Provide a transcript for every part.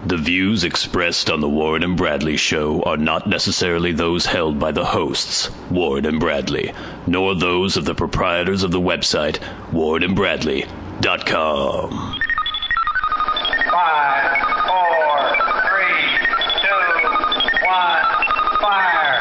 The views expressed on the Warren and Bradley Show are not necessarily those held by the hosts, Warren and Bradley, nor those of the proprietors of the website, warrenandbradley.com. 5, 4, 3, 2, 1, fire!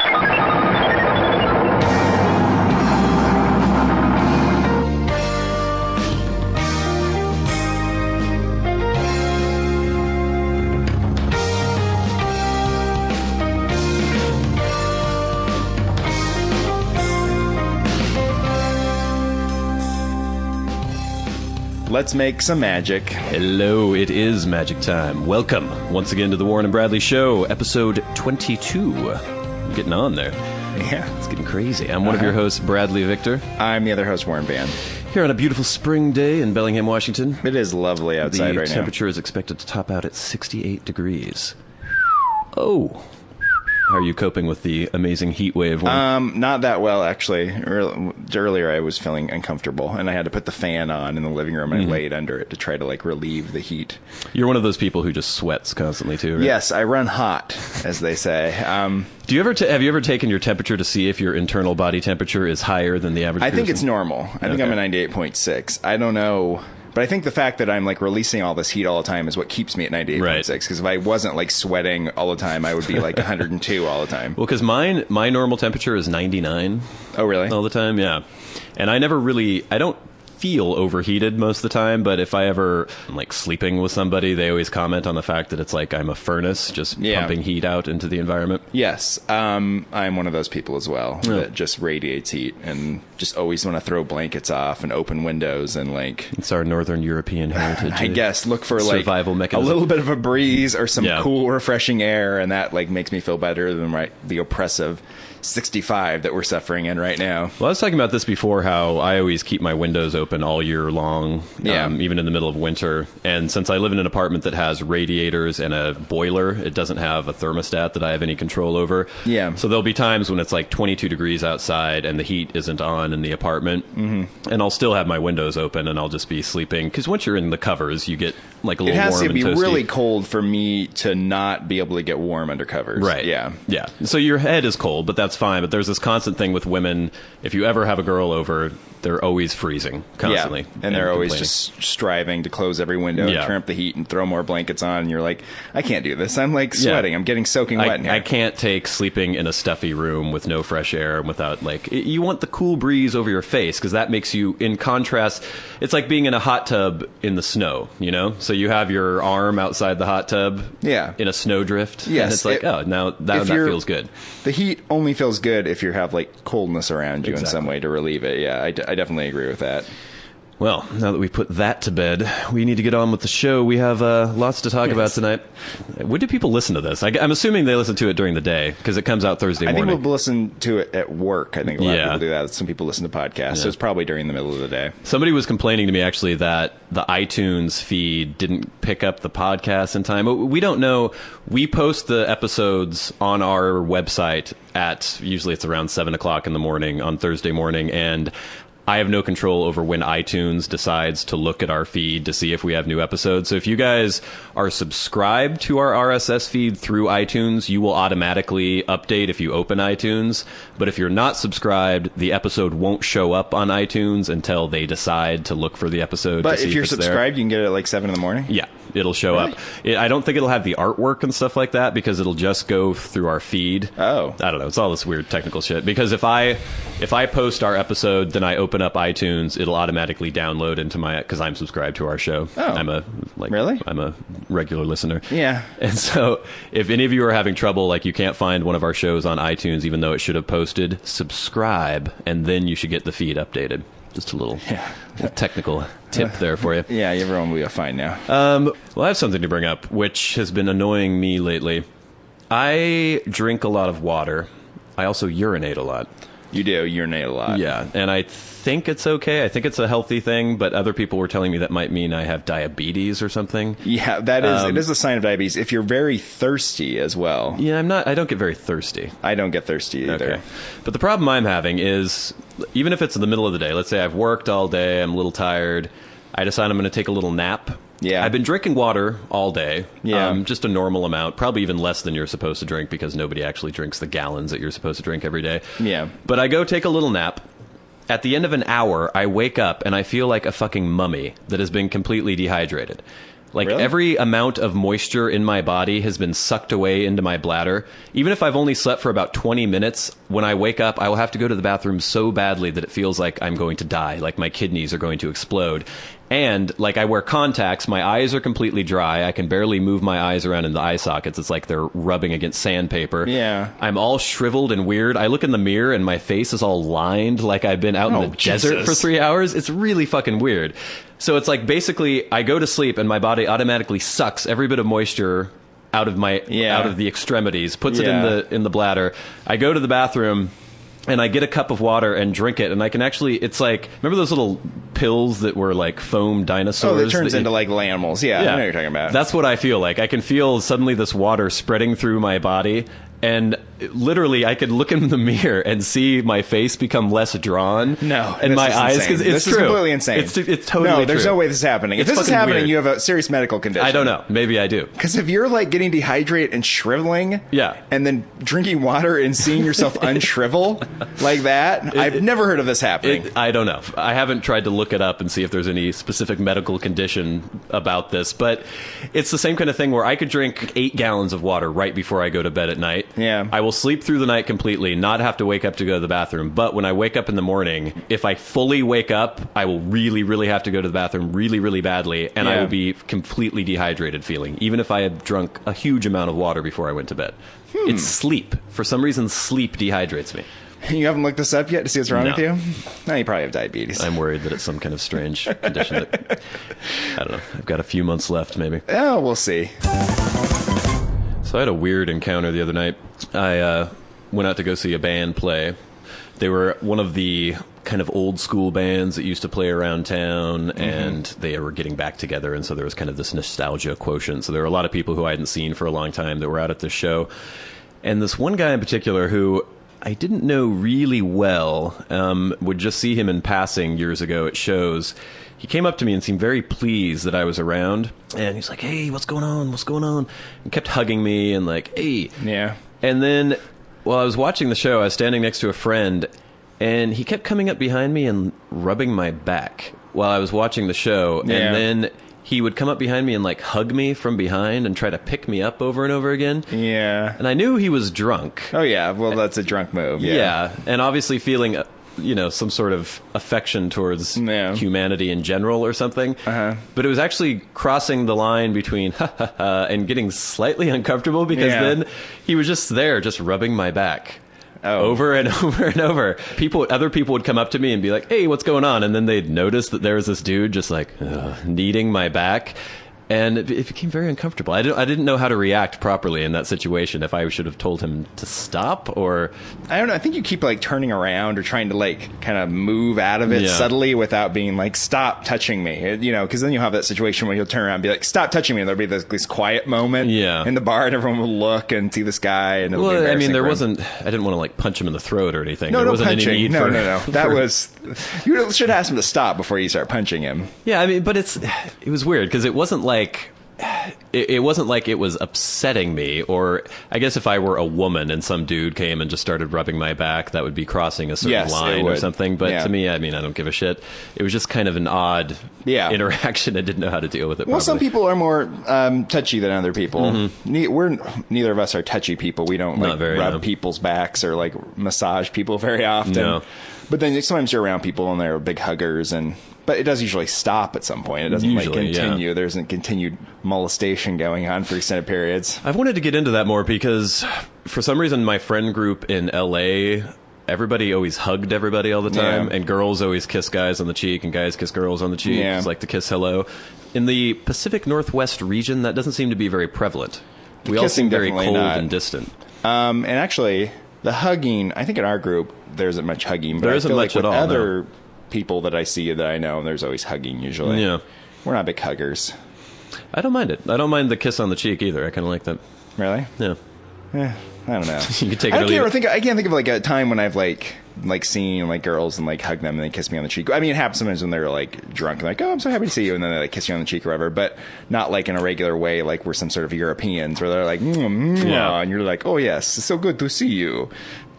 Let's make some magic. Hello, it is magic time. Welcome once again to the Warren and Bradley Show, episode 22. I'm getting on there. Yeah. It's getting crazy. I'm one of your hosts, Bradley Victor. I'm the other host, Warren Van. Here on a beautiful spring day in Bellingham, Washington. It is lovely outside right The now. temperature is expected to top out at 68 degrees. Oh. How are you coping with the amazing heat wave? Not that well, actually. Earlier I was feeling uncomfortable, and I had to put the fan on in the living room, and I laid under it to try to, relieve the heat. You're one of those people who just sweats constantly, too, right? Yes, I run hot, as they say. Do you ever have you ever taken your temperature to see if your internal body temperature is higher than the average I think person? it's normal. I think I'm a 98.6. I don't know. But I think the fact that I'm releasing all this heat all the time is what keeps me at 98.6. Because if I wasn't sweating all the time, I would be 102 all the time. Well, because my normal temperature is 99. Oh, really? All the time, yeah. And I don't feel overheated most of the time, but if I ever sleeping with somebody, they always comment on the fact that it's like I'm a furnace just pumping heat out into the environment. Yes, I'm one of those people as well that just radiates heat and just always want to throw blankets off and open windows and it's our Northern European heritage. I guess look for survival a mechanism. little bit of a breeze or some cool, refreshing air, and that makes me feel better than the oppressive 65 that we're suffering in right now. Well, I was talking about this before, how I always keep my windows open all year long, even in the middle of winter. And since I live in an apartment that has radiators and a boiler, it doesn't have a thermostat that I have any control over. Yeah. So there'll be times when it's 22 degrees outside and the heat isn't on in the apartment. Mm-hmm. And I'll still have my windows open and I'll just be sleeping. Because once you're in the covers, you get a little warm and toasty. It has to be really cold for me to not be able to get warm under covers. Right. Yeah. Yeah. So your head is cold, but that's fine. But there's this constant thing with women. If you ever have a girl over, they're always freezing constantly. Yeah. And they're always just striving to close every window and turn up the heat and throw more blankets on. And you're like, I can't do this. I'm sweating. I'm getting soaking wet in here. I can't take sleeping in a stuffy room with no fresh air and without you want the cool breeze over your face, because that makes you, in contrast, it's like being in a hot tub in the snow, So you have your arm outside the hot tub in a snowdrift. Yes. And it's now that feels good. The heat only feels good if you have coldness around you in some way to relieve it. Yeah, I definitely agree with that. Well, now that we put that to bed, we need to get on with the show. We have lots to talk about tonight. When do people listen to this? I'm assuming they listen to it during the day, because it comes out Thursday morning. I think we'll listen to it at work. I think a lot of people do that. Some people listen to podcasts, so it's probably during the middle of the day. Somebody was complaining to me, actually, that the iTunes feed didn't pick up the podcast in time. We don't know. We post the episodes on our website usually it's around 7 o'clock in the morning on Thursday morning, and I have no control over when iTunes decides to look at our feed to see if we have new episodes. So if you guys are subscribed to our RSS feed through iTunes, you will automatically update if you open iTunes. But if you're not subscribed, the episode won't show up on iTunes until they decide to look for the episode. But if you're subscribed, you can get it at 7 in the morning? Yeah. It'll show up. I don't think it'll have the artwork and stuff like that, because it'll just go through our feed. Oh. I don't know. It's all this weird technical shit. Because if I post our episode, then I open up iTunes, it'll automatically download into because I'm subscribed to our show. Oh. Really? I'm a regular listener. Yeah. And so if any of you are having trouble, you can't find one of our shows on iTunes, even though it should have posted, subscribe, and then you should get the feed updated. Just a little technical tip there for you. Yeah, everyone will be fine now. Well, I have something to bring up, which has been annoying me lately. I drink a lot of water. I also urinate a lot. You do urinate a lot. Yeah, and I think it's okay. I think it's a healthy thing, but other people were telling me that might mean I have diabetes or something. Yeah, that is. It is a sign of diabetes. If you're very thirsty as well. Yeah, I don't get very thirsty. I don't get thirsty either. Okay. But the problem I'm having is, even if it's in the middle of the day, let's say I've worked all day, I'm a little tired, I decide I'm going to take a little nap. Yeah. I've been drinking water all day. Yeah. Just a normal amount, probably even less than you're supposed to drink because nobody actually drinks the gallons that you're supposed to drink every day. Yeah. But I go take a little nap. At the end of an hour, I wake up and I feel like a fucking mummy that has been completely dehydrated. Like, Really? every amount of moisture in my body has been sucked away into my bladder. Even if I've only slept for about 20 minutes, when I wake up, I will have to go to the bathroom so badly that it feels like I'm going to die, like my kidneys are going to explode. And, like, I wear contacts, my eyes are completely dry, I can barely move my eyes around in the eye sockets, it's like they're rubbing against sandpaper. Yeah. I'm all shriveled and weird. I look in the mirror and my face is all lined like I've been out in the desert Jesus. for 3 hours. It's really fucking weird. So it's like, basically, I go to sleep and my body automatically sucks every bit of moisture out of the extremities, puts it in the bladder. I go to the bathroom and I get a cup of water and drink it, and I can actually, it's like, remember those little pills that were like foam dinosaurs? Oh, that turns into like animals. Yeah, I know what you're talking about. That's what I feel like. I can feel suddenly this water spreading through my body, and literally I could look in the mirror and see my face become less drawn. No, and my eyes, because it's this true. is completely insane. It's totally no. There's true. no way this is happening. If It's this is fucking happening, weird. you have a serious medical condition. I don't know. Maybe I do. Because if you're like getting dehydrated and shriveling, Yeah. and then drinking water and seeing yourself unshrivel like that, I've never heard of this happening. I don't know. I haven't tried to look it up and see if there's any specific medical condition about this, but it's the same kind of thing where I could drink 8 gallons of water right before I go to bed at night. Yeah. I will sleep through the night completely, not have to wake up to go to the bathroom. But when I wake up in the morning, if I fully wake up, I will really, really have to go to the bathroom really, really badly, and I Yeah. will be completely dehydrated feeling, even if I had drunk a huge amount of water before I went to bed. It's sleep. For some reason, sleep dehydrates me. You haven't looked this up yet to see what's wrong No. with you? No, you probably have diabetes. I'm worried that it's some kind of strange condition that, I don't know, I've got a few months left, maybe. Oh, we'll see. So I had a weird encounter the other night. I went out to go see a band play. They were one of the kind of old school bands that used to play around town, and they were getting back together, and so there was kind of this nostalgia quotient. So there were a lot of people who I hadn't seen for a long time that were out at this show. And this one guy in particular who I didn't know really well, would just see him in passing years ago at shows. He came up to me and seemed very pleased that I was around. And he's like, "Hey, what's going on? What's going on?" And kept hugging me and like, "Hey." Yeah. And then while I was watching the show, I was standing next to a friend, and he kept coming up behind me and rubbing my back while I was watching the show. Yeah. And then he would come up behind me and like hug me from behind and try to pick me up over and over again. Yeah. And I knew he was drunk. Oh, yeah. Well, that's a drunk move. Yeah. And obviously feeling, some sort of affection towards humanity in general or something. Uh-huh. But it was actually crossing the line between and getting slightly uncomfortable because then he was just there, just rubbing my back. Oh. Over and over and over. Other people would come up to me and be like, "Hey, what's going on?" And then they'd notice that there was this dude just like kneading my back. And it became very uncomfortable. I didn't know how to react properly in that situation. If I should have told him to stop, or I don't know. I think you keep like turning around or trying to like kind of move out of it subtly without being like, "Stop touching me," because then you'll have that situation where you'll turn around and be like, "Stop touching me," and there'll be this quiet moment in the bar, and everyone will look and see this guy. And it'll be I mean, embarrassing there for him. wasn't. I didn't want to like punch him in the throat or anything. No, there no wasn't punching. any need No. for, That was you should ask him to stop before you start punching him. Yeah, I mean, but it was weird because it wasn't like. It wasn't like it was upsetting me, or I guess if I were a woman and some dude came and just started rubbing my back, that would be crossing a certain line or something. But to me, I mean, I don't give a shit. It was just kind of an odd interaction. I didn't know how to deal with it. Well, some people are more touchy than other people. Neither of us are touchy people. We don't like rub people's backs or like massage people very often. No. But then sometimes you're around people and they're big huggers, but it does usually stop at some point. It doesn't like continue. There's a continued molestation going on for extended periods. I've wanted to get into that more because for some reason my friend group in LA, everybody always hugged everybody all the time, and girls always kiss guys on the cheek and guys kiss girls on the cheek. It's like the kiss hello. In the Pacific Northwest region, that doesn't seem to be very prevalent. We all seem very cold and distant. And actually, the hugging, I think in our group, there isn't much hugging. But there isn't much at all. Other people that I see that I know, there's always hugging usually. Yeah. We're not big huggers. I don't mind it. I don't mind the kiss on the cheek either. I kind of like that. Really? Yeah. I don't know. You can take it or leave it. I can't think of like a time when I've like like seeing like girls and like hug them and they kiss me on the cheek. I mean, it happens sometimes when they're like drunk and like, oh, I'm so happy to see you, and then they like kiss you on the cheek or whatever, but not like in a regular way, like we're some sort of Europeans where they're like, and you're like, oh yes, it's so good to see you.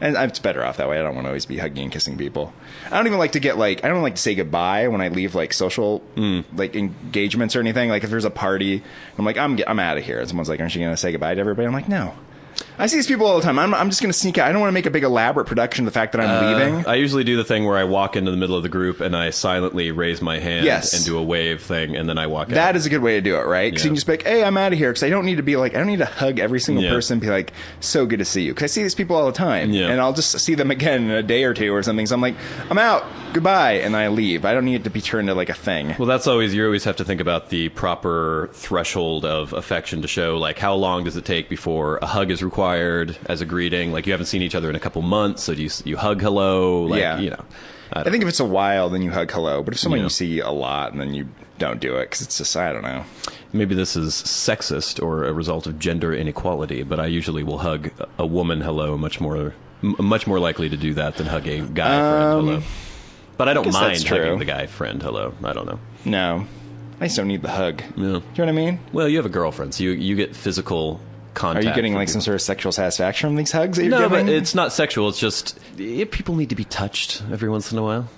And it's better off that way. I don't want to always be hugging and kissing people. I don't even like to get like, I don't like to say goodbye when I leave like social like engagements or anything. Like if there's a party, I'm like, I'm out of here. And someone's like, aren't you going to say goodbye to everybody? I'm like, no. I see these people all the time. I'm just going to sneak out. I don't want to make a big elaborate production of the fact that I'm leaving. I usually do the thing where I walk into the middle of the group and I silently raise my hand and do a wave thing, and then I walk out. That is a good way to do it, right? Because you can just be like, hey, I'm out of here. Because I don't need to be like, I don't need to hug every single person and be like, so good to see you. Because I see these people all the time. Yeah. And I'll just see them again in a day or two or something. So I'm like, I'm out. Goodbye. And I leave. I don't need it to be turned into like a thing. Well, you always have to think about the proper threshold of affection to show. Like, how long does it take before a hug is required as a greeting? Like, you haven't seen each other in a couple months, so do you hug hello? Like, you know. I think if it's a while, then you hug hello. But if someone you see a lot, and then you don't do it, because it's just, I don't know. Maybe this is sexist or a result of gender inequality, but I usually will hug a woman hello much more likely to do that than hug a guy friend hello. But I don't mind hugging the guy friend hello. I don't know. No. I just don't need the hug. Yeah. Do you know what I mean? Well, you have a girlfriend, so you get physical contact. Are you getting like some sort of sexual satisfaction from these hugs that you're No, giving? but it's not sexual. It's just people need to be touched every once in a while.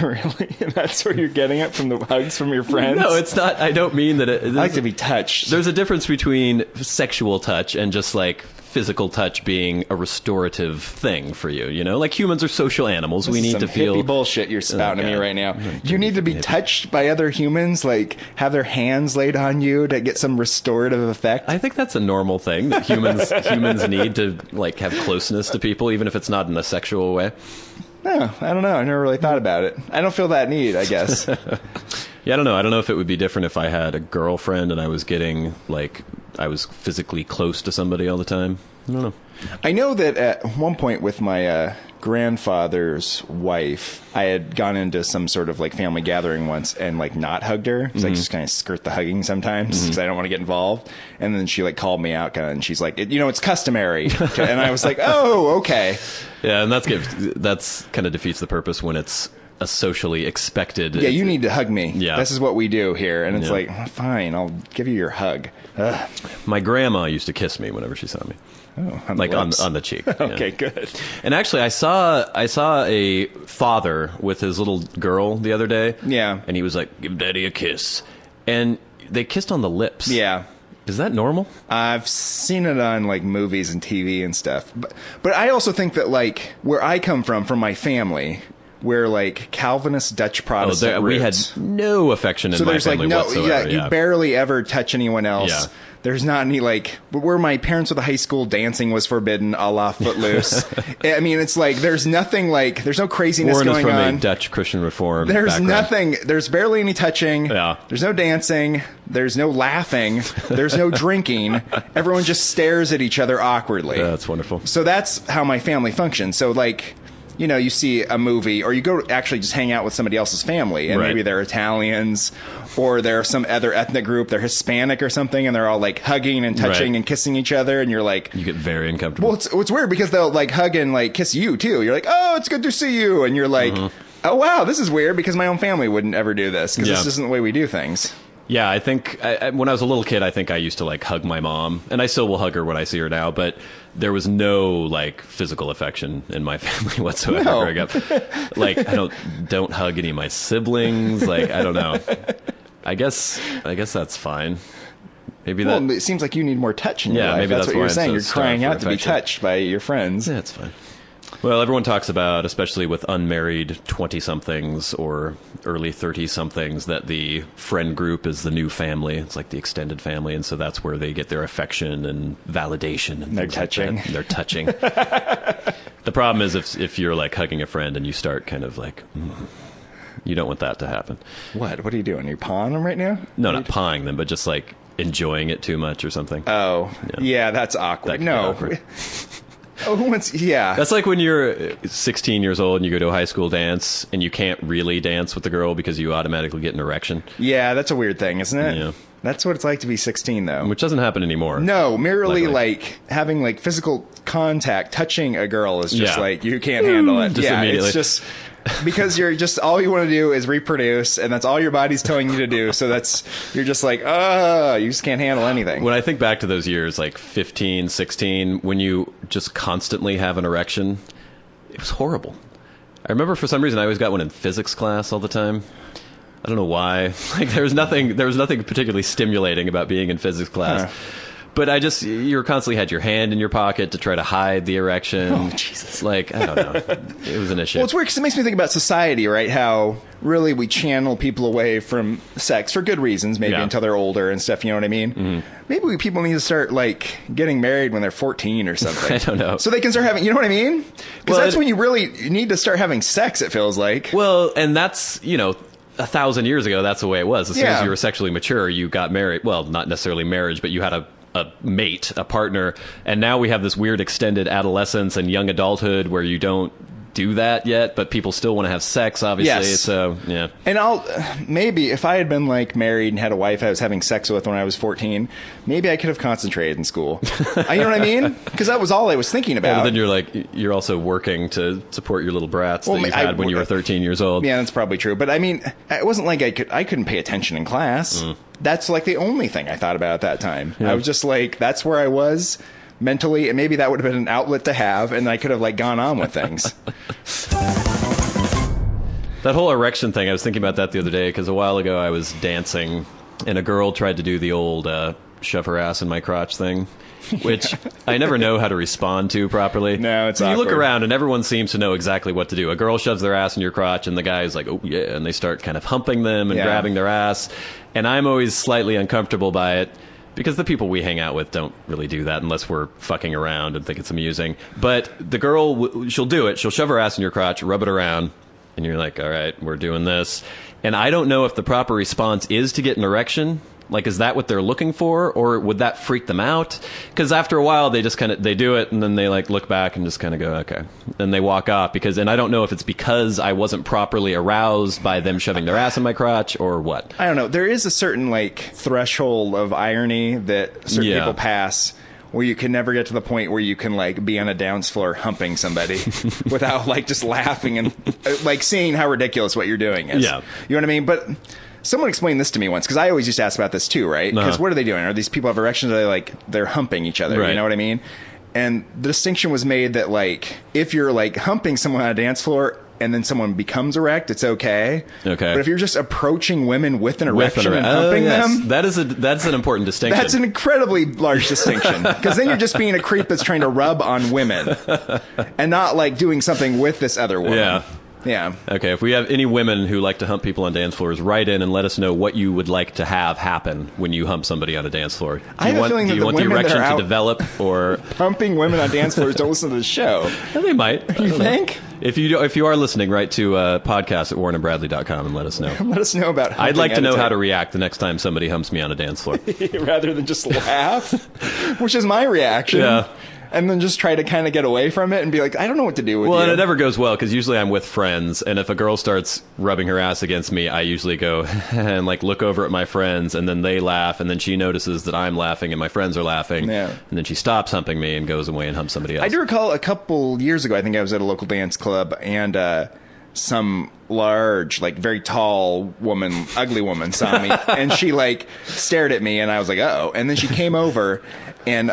Really? That's where you're getting it, from the hugs from your friends? No, it's not. I don't mean that. I like to be touched. There's a difference between sexual touch and just like physical touch being a restorative thing for you. You know, like humans are social animals. We need to feel hippie bullshit you're spouting at me right now. You need to be touched by other humans, like have their hands laid on you to get some restorative effect. I think that's a normal thing that humans need to like have closeness to people, even if it's not in a sexual way. No, I don't know. I never really thought about it. I don't feel that need, I guess. Yeah, I don't know. I don't know if it would be different if I had a girlfriend and I was getting, like, I was physically close to somebody all the time. I don't know. I know that at one point with my grandfather's wife, I had gone into some sort of, like, family gathering once and, like, not hugged her. Because I just kind of skirt the hugging sometimes because I don't want to get involved. And then she, like, called me out, and she's like, it's customary. And I was like, oh, okay. Yeah, and that's kind of defeats the purpose when it's a socially expected. Yeah, you need to hug me. Yeah. This is what we do here. And it's like, fine, I'll give you your hug. Ugh. My grandma used to kiss me whenever she saw me. Oh, on the cheek. Okay, good. And actually, I saw a father with his little girl the other day. Yeah. And he was like, "Give Daddy a kiss," and they kissed on the lips. Yeah. Is that normal? I've seen it on like movies and TV and stuff. But I also think that like where I come from my family, we're like Calvinist Dutch Protestant we had no affection in my family whatsoever. You barely ever touch anyone else. Yeah. There's not any like where my parents were the high school, dancing was forbidden, a la Footloose. I mean, it's like there's nothing like there's no craziness Warren going is from on. A Dutch Christian Reform. There's background. nothing. There's barely any touching. Yeah. There's no dancing. There's no laughing. There's no drinking. Everyone just stares at each other awkwardly. Yeah, that's wonderful. So that's how my family functions. So like, you see a movie, or you go actually just hang out with somebody else's family, and maybe they're Italians, or they're some other ethnic group, they're Hispanic or something, and they're all like hugging and touching and kissing each other, and you're like... You get very uncomfortable. Well, it's weird because they'll like hug and like kiss you too. You're like, oh, it's good to see you. And you're like, oh, wow, this is weird because my own family wouldn't ever do this because this isn't the way we do things. Yeah, I think when I was a little kid, I think I used to like hug my mom, and I still will hug her when I see her now, but there was no like physical affection in my family whatsoever growing up. Like I don't hug any of my siblings. Like I don't know. I guess that's fine. Maybe well, it seems like you need more touch in your life. Maybe that's what you're saying. You're crying out to be affection. touched by your friends. Yeah, that's fine. Well, everyone talks about, especially with unmarried 20-somethings or early 30-somethings, that the friend group is the new family. It's like the extended family, and so that's where they get their affection and validation. And they're touching. Like they're touching. The problem is if you're like hugging a friend and you start kind of like... You don't want that to happen. What are you doing? You're pawing them right now? No, not pawing them, but just like enjoying it too much or something. Oh, yeah, that's awkward. Awkward. Oh, who wants... Yeah. That's like when you're 16 years old and you go to a high school dance and you can't really dance with the girl because you automatically get an erection. Yeah, that's a weird thing, isn't it? Yeah. That's what it's like to be 16, though. Which doesn't happen anymore. No, merely luckily. like having like physical contact, touching a girl is just like, you can't handle it. Just immediately. It's just because you're just, all you want to do is reproduce, and that's all your body's telling you to do. So you're just like, you just can't handle anything. When I think back to those years, like 15, 16, when you just constantly have an erection, it was horrible. I remember for some reason I always got one in physics class all the time. I don't know why. Like there was nothing particularly stimulating about being in physics class. But you constantly had your hand in your pocket to try to hide the erection. Oh, Jesus. Like, I don't know. It was an issue. Well, it's weird because it makes me think about society, right? How really we channel people away from sex for good reasons, maybe until they're older and stuff, you know what I mean? Mm-hmm. Maybe people need to start, like, getting married when they're 14 or something. I don't know. So they can start having, you know what I mean? Because that's when you really need to start having sex, it feels like. Well, and that's, 1,000 years ago, that's the way it was. As soon as you were sexually mature, you got married. Well, not necessarily marriage, but you had a mate, a partner, and now we have this weird extended adolescence and young adulthood where you don't do that yet, but people still want to have sex, obviously. Yes. So, yeah. And maybe if I had been like married and had a wife I was having sex with when I was 14, maybe I could have concentrated in school. You know what I mean? Because that was all I was thinking about. Well, but then you're also working to support your little brats that you had when you were 13 years old. Yeah, that's probably true. But I mean, it wasn't like I couldn't pay attention in class. That's like the only thing I thought about at that time. Yeah. I was just like, that's where I was mentally, and maybe that would have been an outlet to have, and I could have like gone on with things. That whole erection thing, I was thinking about that the other day, because a while ago I was dancing, and a girl tried to do the old shove her ass in my crotch thing, which I never know how to respond to properly. No, it's awkward. You look around, and everyone seems to know exactly what to do. A girl shoves their ass in your crotch, and the guy's like, oh, yeah, and they start kind of humping them and grabbing their ass, and I'm always slightly uncomfortable by it. Because the people we hang out with don't really do that unless we're fucking around and think it's amusing. But the girl, she'll do it. She'll shove her ass in your crotch, rub it around, and you're like, all right, we're doing this. And I don't know if the proper response is to get an erection. Like, is that what they're looking for, or would that freak them out? Because after a while, they just they do it, and then they like look back and just kind of go, okay, and they walk off. And I don't know if it's because I wasn't properly aroused by them shoving their ass in my crotch or what. I don't know. There is a certain like threshold of irony that certain people pass, where you can never get to the point where you can like be on a dance floor humping somebody without like just laughing and like seeing how ridiculous what you're doing is. Yeah, you know what I mean? But someone explained this to me once, because I always used to ask about this too, right? Because what are they doing? Are these people have erections? Are they they're humping each other? Right. You know what I mean? And the distinction was made that like if you're like humping someone on a dance floor and then someone becomes erect, it's okay. Okay. But if you're just approaching women with an erection and humping them, that's an important distinction. That's an incredibly large distinction, because then you're just being a creep that's trying to rub on women and not like doing something with this other woman. Yeah. Yeah. Okay, if we have any women who like to hump people on dance floors, write in and let us know what you would like to have happen when you hump somebody on a dance floor. Do you want the erection to develop, or humping women on dance floors don't listen to the show? Yeah, they might. You think? If you are listening, write to podcast at warrenandbradley.com and let us know. Let us know about humping. I'd like to know how to react the next time somebody humps me on a dance floor. Rather than just laugh, which is my reaction. Yeah. And then just try to kind of get away from it and be like, I don't know what to do with you. Well, and it never goes well, because usually I'm with friends, and if a girl starts rubbing her ass against me, I usually go and like look over at my friends, and then they laugh, and then she notices that I'm laughing and my friends are laughing, and then she stops humping me and goes away and humps somebody else. I do recall a couple years ago, I think I was at a local dance club, and some large, like very tall woman, ugly woman saw me, and she like stared at me, and I was like, uh-oh. And then she came over and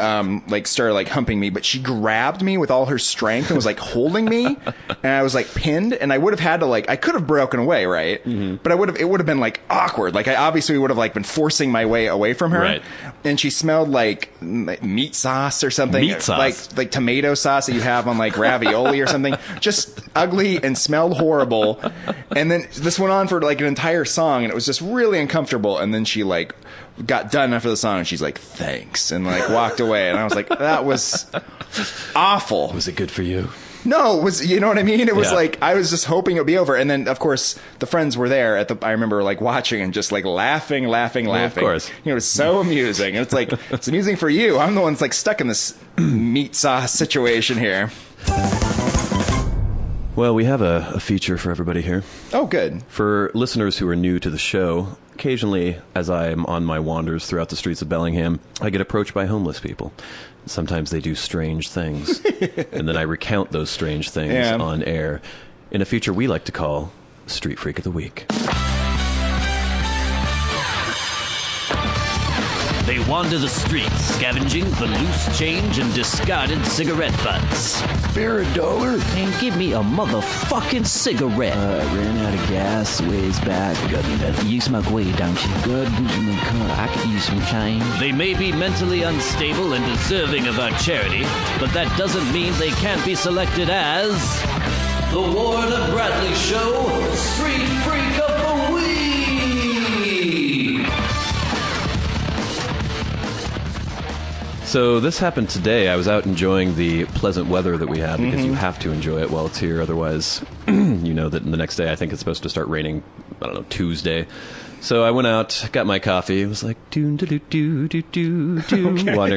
like started like humping me, but she grabbed me with all her strength and was like holding me, and I was like pinned, and I would have had to like, I could have broken away, right? Mm-hmm. But it would have been like awkward. Like I obviously would have like been forcing my way away from her. Right. And she smelled like meat sauce or something. Meat sauce. Like tomato sauce that you have on like ravioli or something. Just ugly and smelled horrible. And then this went on for like an entire song, and it was just really uncomfortable. And then she like got done after the song, and she's like, thanks, and like walked away. And I was like, that was awful. Was it good for you? No, it was, you know what I mean? It was like, I was just hoping it would be over. And then, of course, the friends were there I remember like watching and just like laughing. Well, of course. You know, it was so amusing. And it's like, it's amusing for you. I'm the one that's like stuck in this meat sauce situation here. Well, we have a feature for everybody here. Oh, good. For listeners who are new to the show, occasionally, as I'm on my wanders throughout the streets of Bellingham, I get approached by homeless people. Sometimes they do strange things, and then I recount those strange things on air in a feature we like to call Street Freak of the Week. They wander the streets, scavenging for loose change and discarded cigarette butts. Spare $1. And give me a motherfucking cigarette. I ran out of gas ways back. You smoke weed, don't you? Good in the car. I could use some change. They may be mentally unstable and deserving of our charity, but that doesn't mean they can't be selected as the Warren and Bradley Show Street Freak of the Week. So this happened today. I was out enjoying the pleasant weather that we have because you have to enjoy it while it's here. Otherwise, you know that the next day I think it's supposed to start raining, I don't know, Tuesday. So I went out, got my coffee. It was like, wandering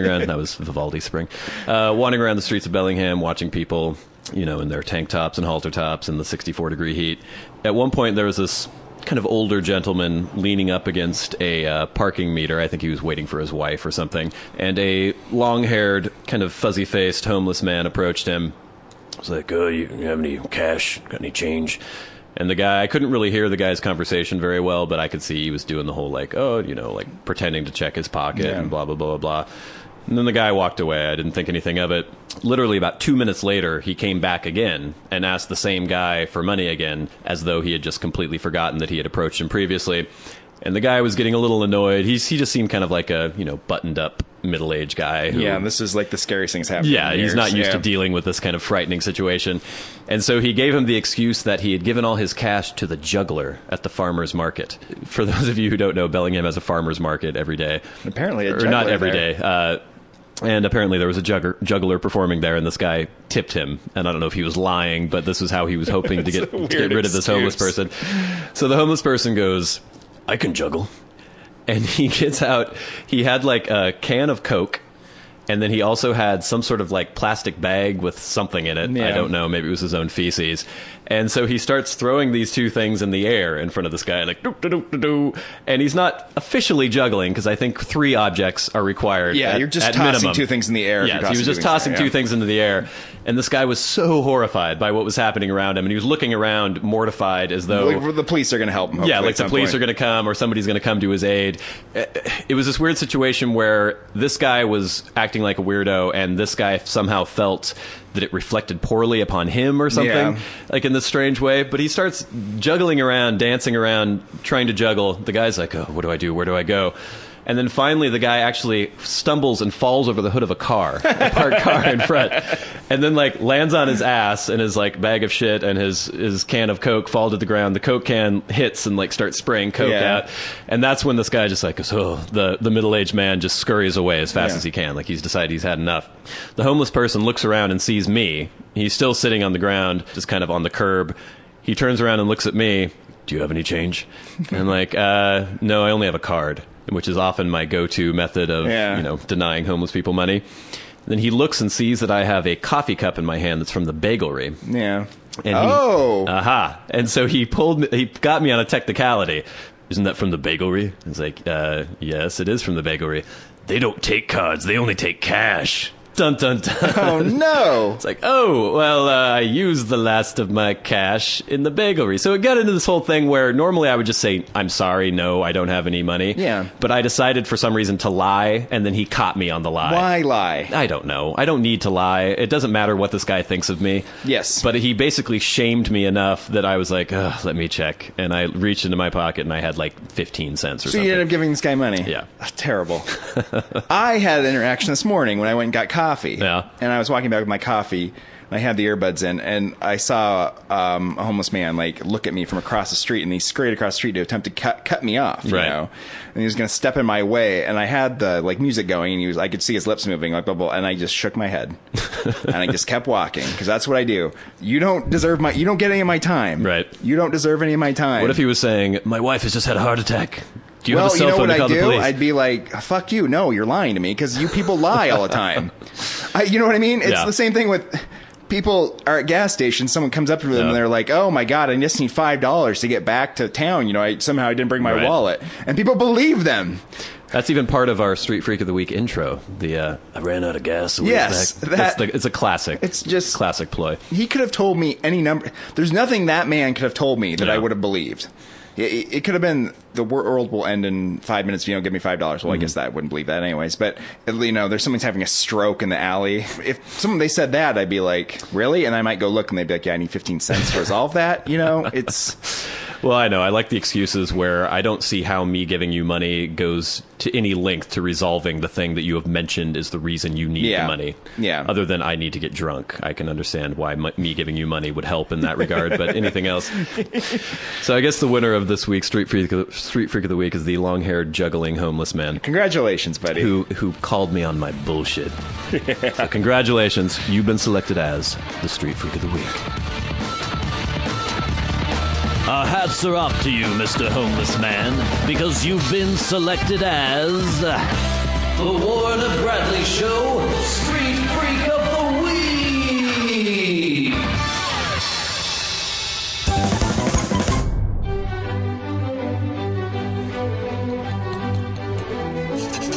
around. That was Vivaldi Spring. Wandering around the streets of Bellingham, watching people, you know, in their tank tops and halter tops in the 64-degree heat. At one point, there was this kind of older gentleman leaning up against a parking meter. I think he was waiting for his wife or something. And a long-haired, kind of fuzzy-faced homeless man approached him. I was like, you have any cash? Got any change? And the guy, I couldn't really hear the guy's conversation very well, but I could see he was doing the whole, like, like pretending to check his pocket and blah, blah, blah, blah, blah. And then the guy walked away. I didn't think anything of it. Literally about 2 minutes later, he came back again and asked the same guy for money again, as though he had just completely forgotten that he had approached him previously. And the guy was getting a little annoyed. He just seemed kind of like a, buttoned-up middle-aged guy. Who, this is like the scariest things happening. Yeah, he's not used to dealing with this kind of frightening situation. And so he gave him the excuse that he had given all his cash to the juggler at the farmer's market. For those of you who don't know, Bellingham has a farmer's market every day. Apparently a or juggler not every there. day. And apparently there was a juggler performing there, and this guy tipped him. And I don't know if he was lying, but this was how he was hoping to get rid of this homeless person. So the homeless person goes, I can juggle. And he gets out, he had like a can of Coke, and then he also had some sort of like plastic bag with something in it. I don't know, maybe it was his own feces. And so he starts throwing these two things in the air in front of this guy, like, doo-doo-doo-doo-doo. And he's not officially juggling, because I think 3 objects are required. Yeah, you're just tossing minimum. 2 things in the air. Yeah, he was just tossing 2 things into the air. And this guy was so horrified by what was happening around him, and he was looking around mortified as though... Like the police are going to help him. Yeah, like the police are going to come, or somebody's going to come to his aid. It was this weird situation where this guy was acting like a weirdo, and this guy somehow felt that it reflected poorly upon him or something, like in this strange way. But he starts juggling around, dancing around, trying to juggle. The guy's like, oh, what do I do? Where do I go? And then finally the guy actually stumbles and falls over the hood of a car, a parked car in front, and then like lands on his ass, and his like bag of shit and his can of Coke fall to the ground. The Coke can hits and like starts spraying Coke out. And that's when this guy just like goes, the middle-aged man just scurries away as fast as he can. Like he's decided he's had enough. The homeless person looks around and sees me. He's still sitting on the ground, just kind of on the curb. He turns around and looks at me. Do you have any change? And I'm like, no, I only have a card, which is often my go-to method of, denying homeless people money. Then he looks and sees that I have a coffee cup in my hand that's from the bagelry. Yeah. And And so he got me on a technicality. Isn't that from the bagelry? I was like, yes, it is from the bagelry. They don't take cards. They only take cash. Dun, dun, dun. Oh, no. It's like, I used the last of my cash in the bagelry. So it got into this whole thing where normally I would just say, I'm sorry, no, I don't have any money. Yeah. But I decided for some reason to lie, and then he caught me on the lie. Why lie? I don't know. I don't need to lie. It doesn't matter what this guy thinks of me. Yes. But he basically shamed me enough that I was like, let me check. And I reached into my pocket, and I had like 15 cents or something. So you ended up giving this guy money? Yeah. Terrible. I had an interaction this morning when I went and got coffee. Yeah. And I was walking back with my coffee. I had the earbuds in, and I saw a homeless man like look at me from across the street, and he scurried across the street to attempt to cut me off, you know. And he was going to step in my way, and I had the like music going, and I could see his lips moving, like blah blah, and I just shook my head, and I just kept walking because that's what I do. You don't get any of my time, right? You don't deserve any of my time. What if he was saying, my wife has just had a heart attack? Do you have a cell phone to call the police? I'd be like, fuck you. No, you're lying to me because you people lie all the time. You know what I mean? It's the same thing with people are at gas stations, someone comes up to them and they're like, oh my God, I just need $5 to get back to town. You know, I didn't bring my wallet. And people believe them. That's even part of our Street Freak of the Week intro. I ran out of gas. Yes. It's a classic. It's just classic ploy. He could have told me any number. There's nothing that man could have told me that I would have believed. It could have been the world will end in 5 minutes if you don't give me $5. Well, I guess I wouldn't believe that anyways. But, you know, there's someone's having a stroke in the alley. If they said that, I'd be like, really? And I might go look and they'd be like, yeah, I need 15 cents to resolve that. You know, it's... Well, I know. I like the excuses where I don't see how me giving you money goes to any length to resolving the thing that you have mentioned is the reason you need the money. Yeah. Other than I need to get drunk. I can understand why me giving you money would help in that regard, but anything else. So I guess the winner of this week's Street Freak of the Week is the long-haired, juggling homeless man. Congratulations, buddy. Who called me on my bullshit. So congratulations. You've been selected as the Street Freak of the Week. Our hats are off to you, Mr. Homeless Man, because you've been selected as the Warren and Bradley Show Street Freak of the Week.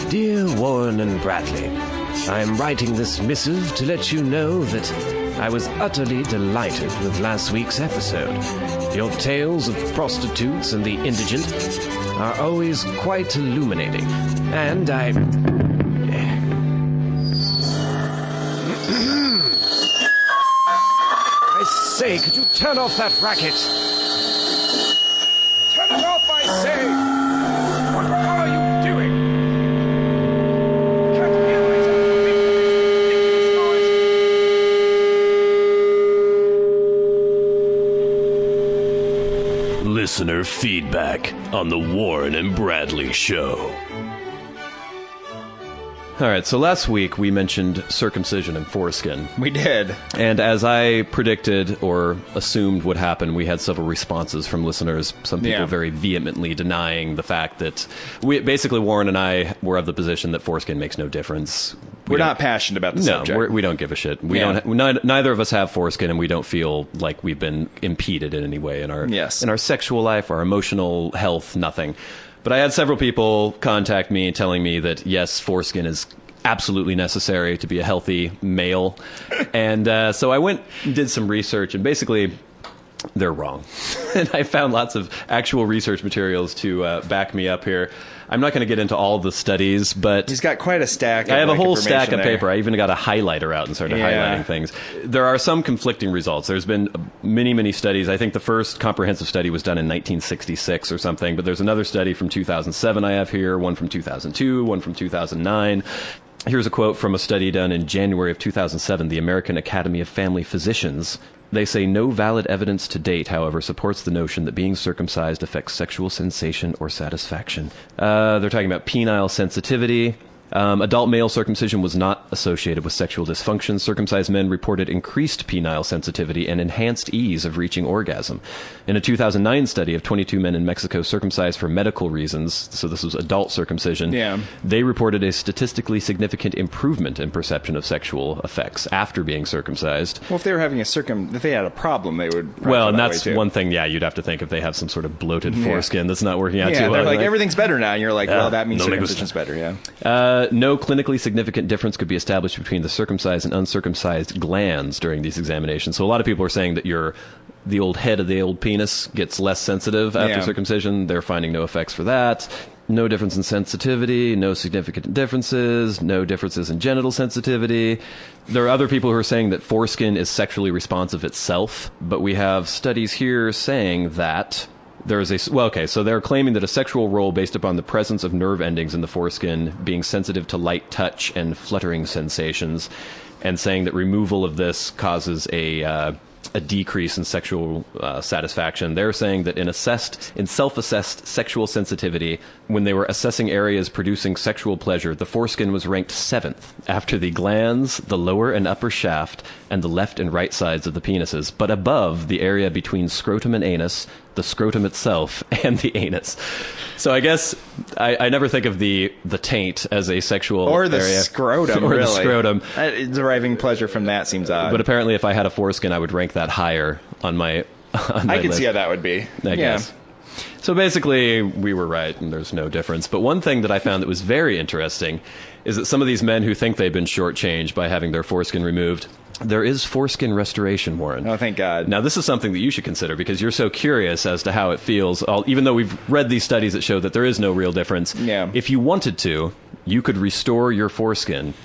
Dear Warren and Bradley, I am writing this missive to let you know that I was utterly delighted with last week's episode. Your tales of prostitutes and the indigent are always quite illuminating, and I say, could you turn off that racket? Turn it off, I say! What are you doing? Can't hear myself make this ridiculous noise. Listener feedback on the Warren and Bradley Show. All right, so last week we mentioned circumcision and foreskin. We did. And as I predicted or assumed would happen, we had several responses from listeners, some people very vehemently denying the fact that basically Warren and I were of the position that foreskin makes no difference. We're not passionate about the subject. We don't give a shit. Neither of us have foreskin, and we don't feel like we've been impeded in any way in our sexual life, our emotional health, nothing. But I had several people contact me telling me that, yes, foreskin is absolutely necessary to be a healthy male. And so I went and did some research, and basically they're wrong. And I found lots of actual research materials to back me up here. I'm not going to get into all the studies, but... He's got quite a stack of I have a whole information stack of there. paper. I even got a highlighter out and started highlighting things. There are some conflicting results. There's been many, many studies. I think the first comprehensive study was done in 1966 or something, but there's another study from 2007 I have here, one from 2002, one from 2009. Here's a quote from a study done in January of 2007, the American Academy of Family Physicians. They say no valid evidence to date, however, supports the notion that being circumcised affects sexual sensation or satisfaction. They're talking about penile sensitivity. Adult male circumcision was not associated with sexual dysfunction. Circumcised men reported increased penile sensitivity and enhanced ease of reaching orgasm. In a 2009 study of 22 men in Mexico circumcised for medical reasons, so this was adult circumcision, they reported a statistically significant improvement in perception of sexual effects after being circumcised. Well, if they were having if they had a problem, they would... Well, and that's one thing, you'd have to think if they have some sort of bloated foreskin that's not working out too well. They're like, everything's better now, and you're like, well, that means circumcision's better, no clinically significant difference could be established between the circumcised and uncircumcised glands during these examinations. So a lot of people are saying that the old head of the old penis gets less sensitive after circumcision. They're finding no effects for that. No difference in sensitivity, no significant differences, no differences in genital sensitivity. There are other people who are saying that foreskin is sexually responsive itself, but we have studies here saying that so they're claiming that a sexual role based upon the presence of nerve endings in the foreskin being sensitive to light touch and fluttering sensations, and saying that removal of this causes a decrease in sexual satisfaction. They're saying that in self-assessed sexual sensitivity, when they were assessing areas producing sexual pleasure, the foreskin was ranked 7th after the glands, the lower and upper shaft, and the left and right sides of the penises, but above the area between scrotum and anus, the scrotum itself, and the anus. So I guess I never think of the taint as a sexual or the area. scrotum, or really. the scrotum. Deriving pleasure from that seems odd. But apparently, if I had a foreskin, I would rank that higher on my. I could see how that would be. I guess. So basically, we were right, and there's no difference. But one thing that I found that was very interesting is that some of these men who think they've been shortchanged by having their foreskin removed, there is foreskin restoration, Warren. Oh, thank God. Now, this is something that you should consider because you're so curious as to how it feels. Even though we've read these studies that show that there is no real difference, if you wanted to, you could restore your foreskin,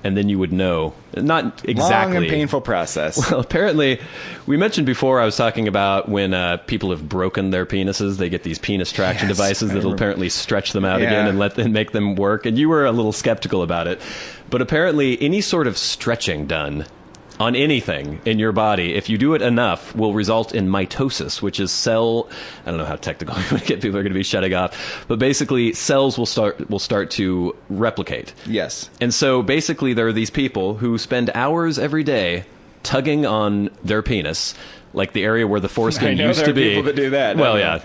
and then you would know. Not exactly. Long and painful process. Well, apparently, we mentioned before, I was talking about when people have broken their penises, they get these penis traction devices that'll apparently stretch them out again and make them work. And you were a little skeptical about it. But apparently, any sort of stretching done on anything in your body, if you do it enough, will result in mitosis, which is I don't know how technical people are going to be shutting off, but basically cells will start to replicate. Yes. And so basically there are these people who spend hours every day tugging on their penis, like the area where the foreskin used to be. People that do that. Well, yeah.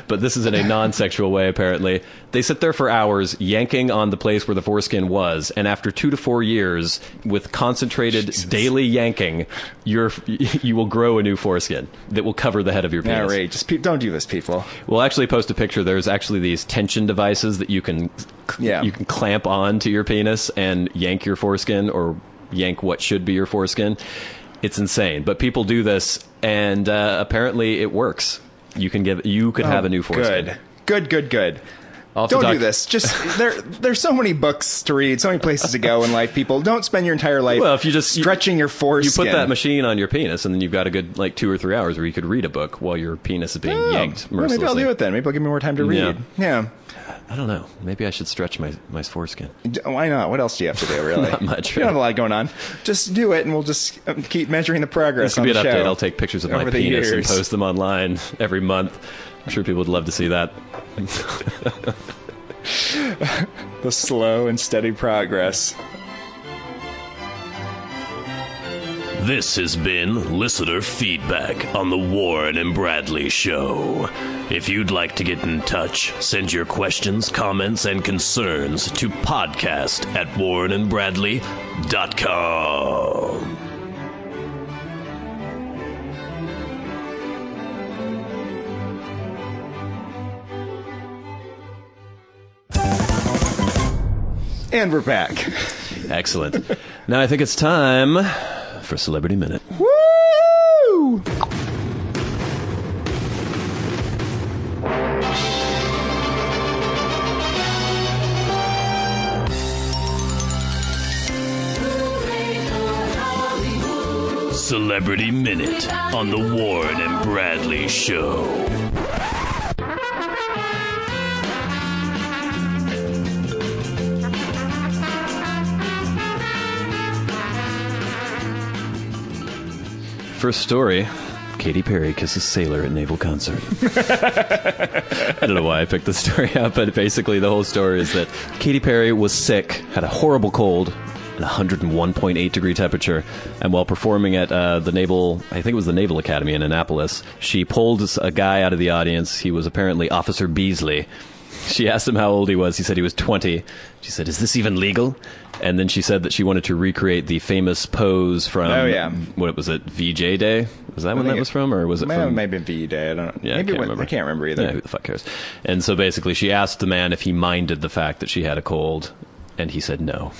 But this is in a non-sexual way, apparently. They sit there for hours yanking on the place where the foreskin was, and after 2 to 4 years, with concentrated daily yanking, you will grow a new foreskin that will cover the head of your penis. Yeah, right. Just don't do this, people. We'll actually post a picture. There's actually these tension devices that you can clamp on to your penis and yank your foreskin, or yank what should be your foreskin. It's insane, but people do this, and apparently it works. You could have a new foreskin. Good. Don't do this. Just there's so many books to read, so many places to go in life. People, don't spend your entire life if you just stretching your foreskin. You put that machine on your penis, and then you've got a good 2 or 3 hours where you could read a book while your penis is being yanked mercilessly. Maybe I'll do it then. Maybe I'll give me more time to read. Yeah. I don't know. Maybe I should stretch my foreskin. Why not? What else do you have to do, really? Not much. You don't have a lot going on. Just do it, and we'll just keep measuring the progress. This could be an update. Show. I'll take pictures of my penis and post them online every month. I'm sure people would love to see that. The slow and steady progress. This has been listener feedback on the Warren and Bradley Show. If you'd like to get in touch, send your questions, comments, and concerns to podcast@warrenandbradley.com. And we're back. Excellent. Now I think it's time for Celebrity Minute. Woo! Celebrity Minute on the Warren and Bradley Show. First story, Katy Perry kisses sailor at naval concert. I don't know why I picked this story up, but basically the whole story is that Katy Perry was sick, had a horrible cold, and 101.8 degree temperature, and while performing at the Naval, I think it was the Naval Academy in Annapolis, she pulled a guy out of the audience. He was apparently Officer Beasley. She asked him how old he was. He said he was 20. She said, "Is this even legal?" And then she said that she wanted to recreate the famous pose from, what was it, VJ Day? Was that when that was from? Or was it from? Maybe VJ Day. I don't know. Yeah, I can't remember. I can't remember either. Yeah, who the fuck cares? And so basically she asked the man if he minded the fact that she had a cold, and he said no.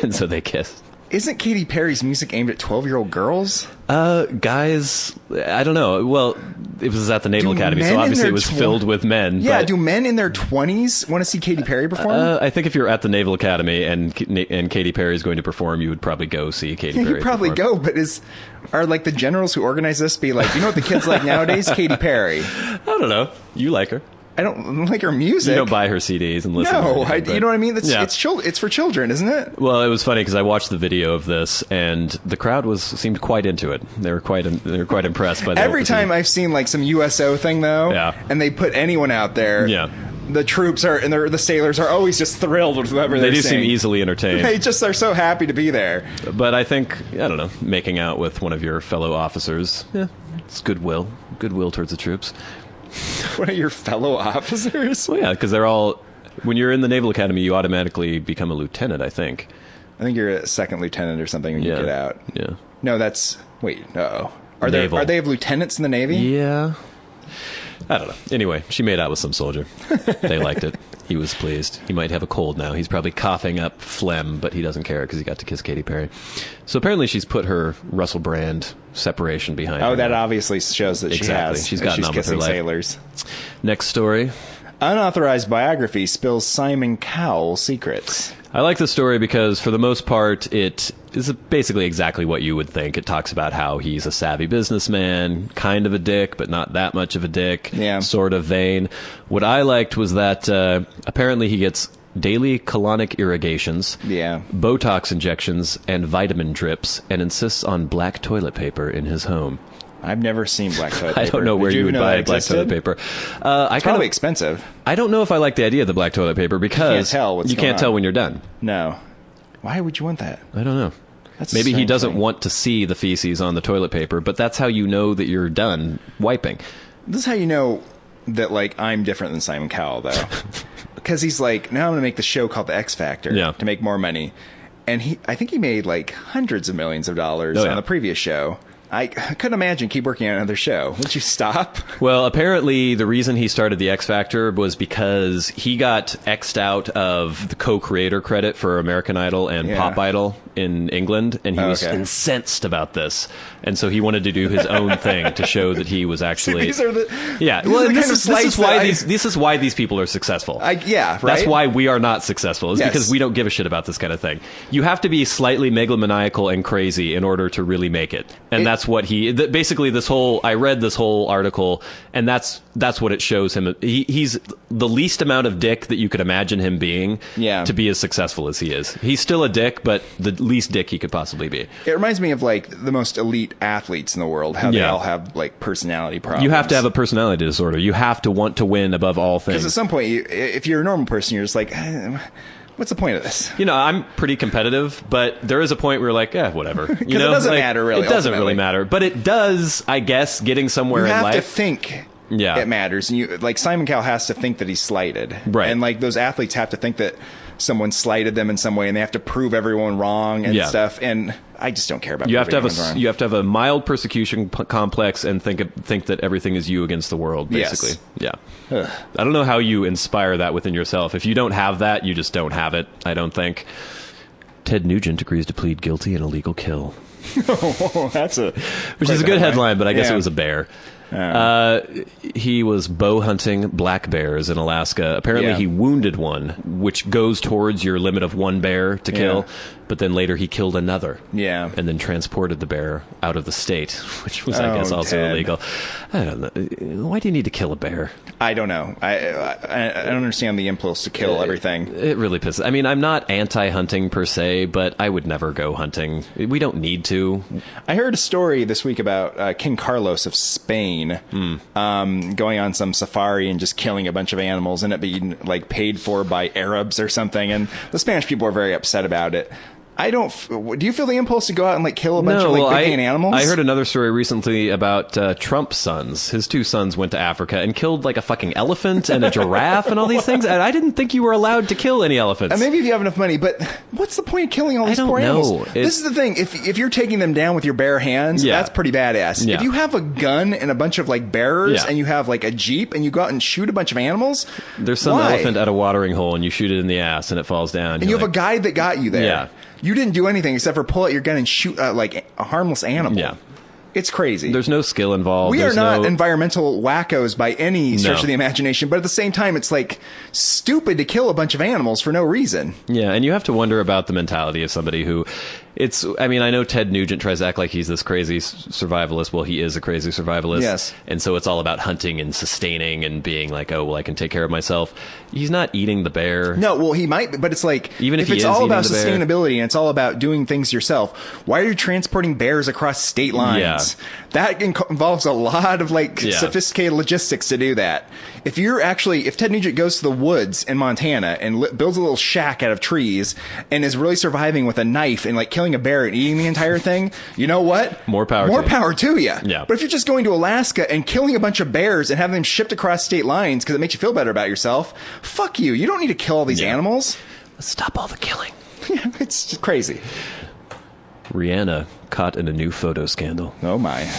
And so they kissed. Isn't Katy Perry's music aimed at 12-year-old girls? Guys, I don't know. Well, it was at the Naval Academy, so obviously it was filled with men. Yeah, do men in their 20s want to see Katy Perry perform? I think if you're at the Naval Academy and Katy Perry is going to perform, you would probably go see Katy Perry. You'd probably go, but are like the generals who organize this be like, you know what the kids like nowadays? Katy Perry. I don't know. You like her. I don't like her music. You don't buy her CDs and listen to her. No, you know what I mean? It's for children, isn't it? Well, it was funny because I watched the video of this, and the crowd seemed quite into it. They were quite impressed by that. Every time I've seen like some USO thing though, and they put anyone out there, the troops the sailors are always just thrilled with whoever they're They do seeing. seem easily entertained. They just are so happy to be there. But I think, I don't know, making out with one of your fellow officers, it's goodwill. goodwill towards the troops. What are your fellow officers? Well, yeah, because they're all... When you're in the Naval Academy, you automatically become a lieutenant, I think. I think you're a second lieutenant or something when you get out. Yeah. No, that's... Wait, uh-oh. Are Naval. they have lieutenants in the Navy? Yeah. I don't know. Anyway, she made out with some soldier. They liked it. He was pleased. He might have a cold now. He's probably coughing up phlegm, but he doesn't care because he got to kiss Katy Perry. So apparently she's put her Russell Brand separation behind her. Oh, that obviously shows that she has. She's gotten on with her kissing life. sailors. Next story. Unauthorized biography spills Simon Cowell secrets. I like the story because, for the most part, it is basically exactly what you would think. It talks about how he's a savvy businessman, kind of a dick, but not that much of a dick, sort of vain. What I liked was that apparently he gets daily colonic irrigations, Botox injections, and vitamin drips, and insists on black toilet paper in his home. I've never seen black toilet paper. I don't know where you would buy black toilet paper. It's probably expensive. I don't know if I like the idea of the black toilet paper because you can't tell when you're done. No. Why would you want that? I don't know. That's Maybe he doesn't want to see the feces on the toilet paper, but that's how you know that you're done wiping. This is how you know that, like, I'm different than Simon Cowell, though. Because he's like, now I'm going to make the show called The X Factor to make more money. And I think he made, like, hundreds of millions of dollars on the previous show. I couldn't imagine keep working on another show. Would you stop? Well, apparently the reason he started the X Factor was because he got X'd out of the co-creator credit for American Idol and Pop Idol in England, and he was incensed about this. And so he wanted to do his own thing to show that he was actually... These are the, this is why these people are successful. Right? That's why we are not successful, is because we don't give a shit about this kind of thing. You have to be slightly megalomaniacal and crazy in order to really make it. And that's what basically I read this whole article, and that's what it shows him. He's the least amount of dick that you could imagine him being to be as successful as he is. He's still a dick, but the least dick he could possibly be. It reminds me of, like, the most elite athletes in the world, how they all have, like, personality problems. You have to have a personality disorder. You have to want to win above all things. Because at some point, if you're a normal person, you're just like, what's the point of this? You know, I'm pretty competitive, but there is a point where you're like, whatever. You know, it doesn't matter, really. It doesn't really matter. But it does, I guess, getting somewhere in life. You have to think it matters. And like, Simon Cowell has to think that he's slighted. Right. And, like, those athletes have to think that someone slighted them in some way, and they have to prove everyone wrong and stuff. And I just don't care about. You have to have a mild persecution complex and think that everything is you against the world. Basically, I don't know how you inspire that within yourself. If you don't have that, you just don't have it. I don't think. Ted Nugent agrees to plead guilty in a legal kill. Which is a good headline, but I guess it was a bear. He was bow hunting black bears in Alaska. Apparently he wounded one, which goes towards your limit of one bear to kill, but then later he killed another. And then transported the bear out of the state, which was, I guess, also illegal. I don't know. Why do you need to kill a bear? I don't know. I don't understand the impulse to kill everything. It really pisses. I mean, I'm not anti-hunting per se, but I would never go hunting. We don't need to. I heard a story this week about King Carlos of Spain going on some safari and just killing a bunch of animals and it being, like, paid for by Arabs or something. And the Spanish people are very upset about it. Do you feel the impulse to go out and, like, kill a bunch of, like, big animals? I heard another story recently about Trump's sons. His two sons went to Africa and killed, like, a fucking elephant and a giraffe and all these things. And I didn't think you were allowed to kill any elephants. And maybe if you have enough money, but what's the point of killing all these poor animals? This is the thing. If you're taking them down with your bare hands, that's pretty badass. If you have a gun and a bunch of, like, bearers and you have, like, a jeep and you go out and shoot a bunch of animals, there's some elephant at a watering hole and you shoot it in the ass and it falls down. And you have a guide that got you there. You didn't do anything except for pull out your gun and shoot like a harmless animal. It's crazy. There's no skill involved. We are not environmental wackos by any stretch of the imagination, but at the same time, it's, like, stupid to kill a bunch of animals for no reason. Yeah, and you have to wonder about the mentality of somebody who... I mean, I know Ted Nugent tries to act like he's this crazy survivalist. Well, he is a crazy survivalist. Yes. And so it's all about hunting and sustaining and being like, oh, well, I can take care of myself. He's not eating the bear. No, well, he might, but it's like, even if it's all about sustainability and it's all about doing things yourself, why are you transporting bears across state lines? Yeah, woods. That involves a lot of sophisticated logistics to do that. If Ted Nugent goes to the woods in Montana and builds a little shack out of trees and is really surviving with a knife and killing a bear and eating the entire thing, you know what? More power to you. Yeah. But if you're just going to Alaska and killing a bunch of bears and having them shipped across state lines because it makes you feel better about yourself, fuck you. You don't need to kill all these animals. Let's stop all the killing. Yeah, it's just crazy. Rihanna caught in a new photo scandal. Oh my!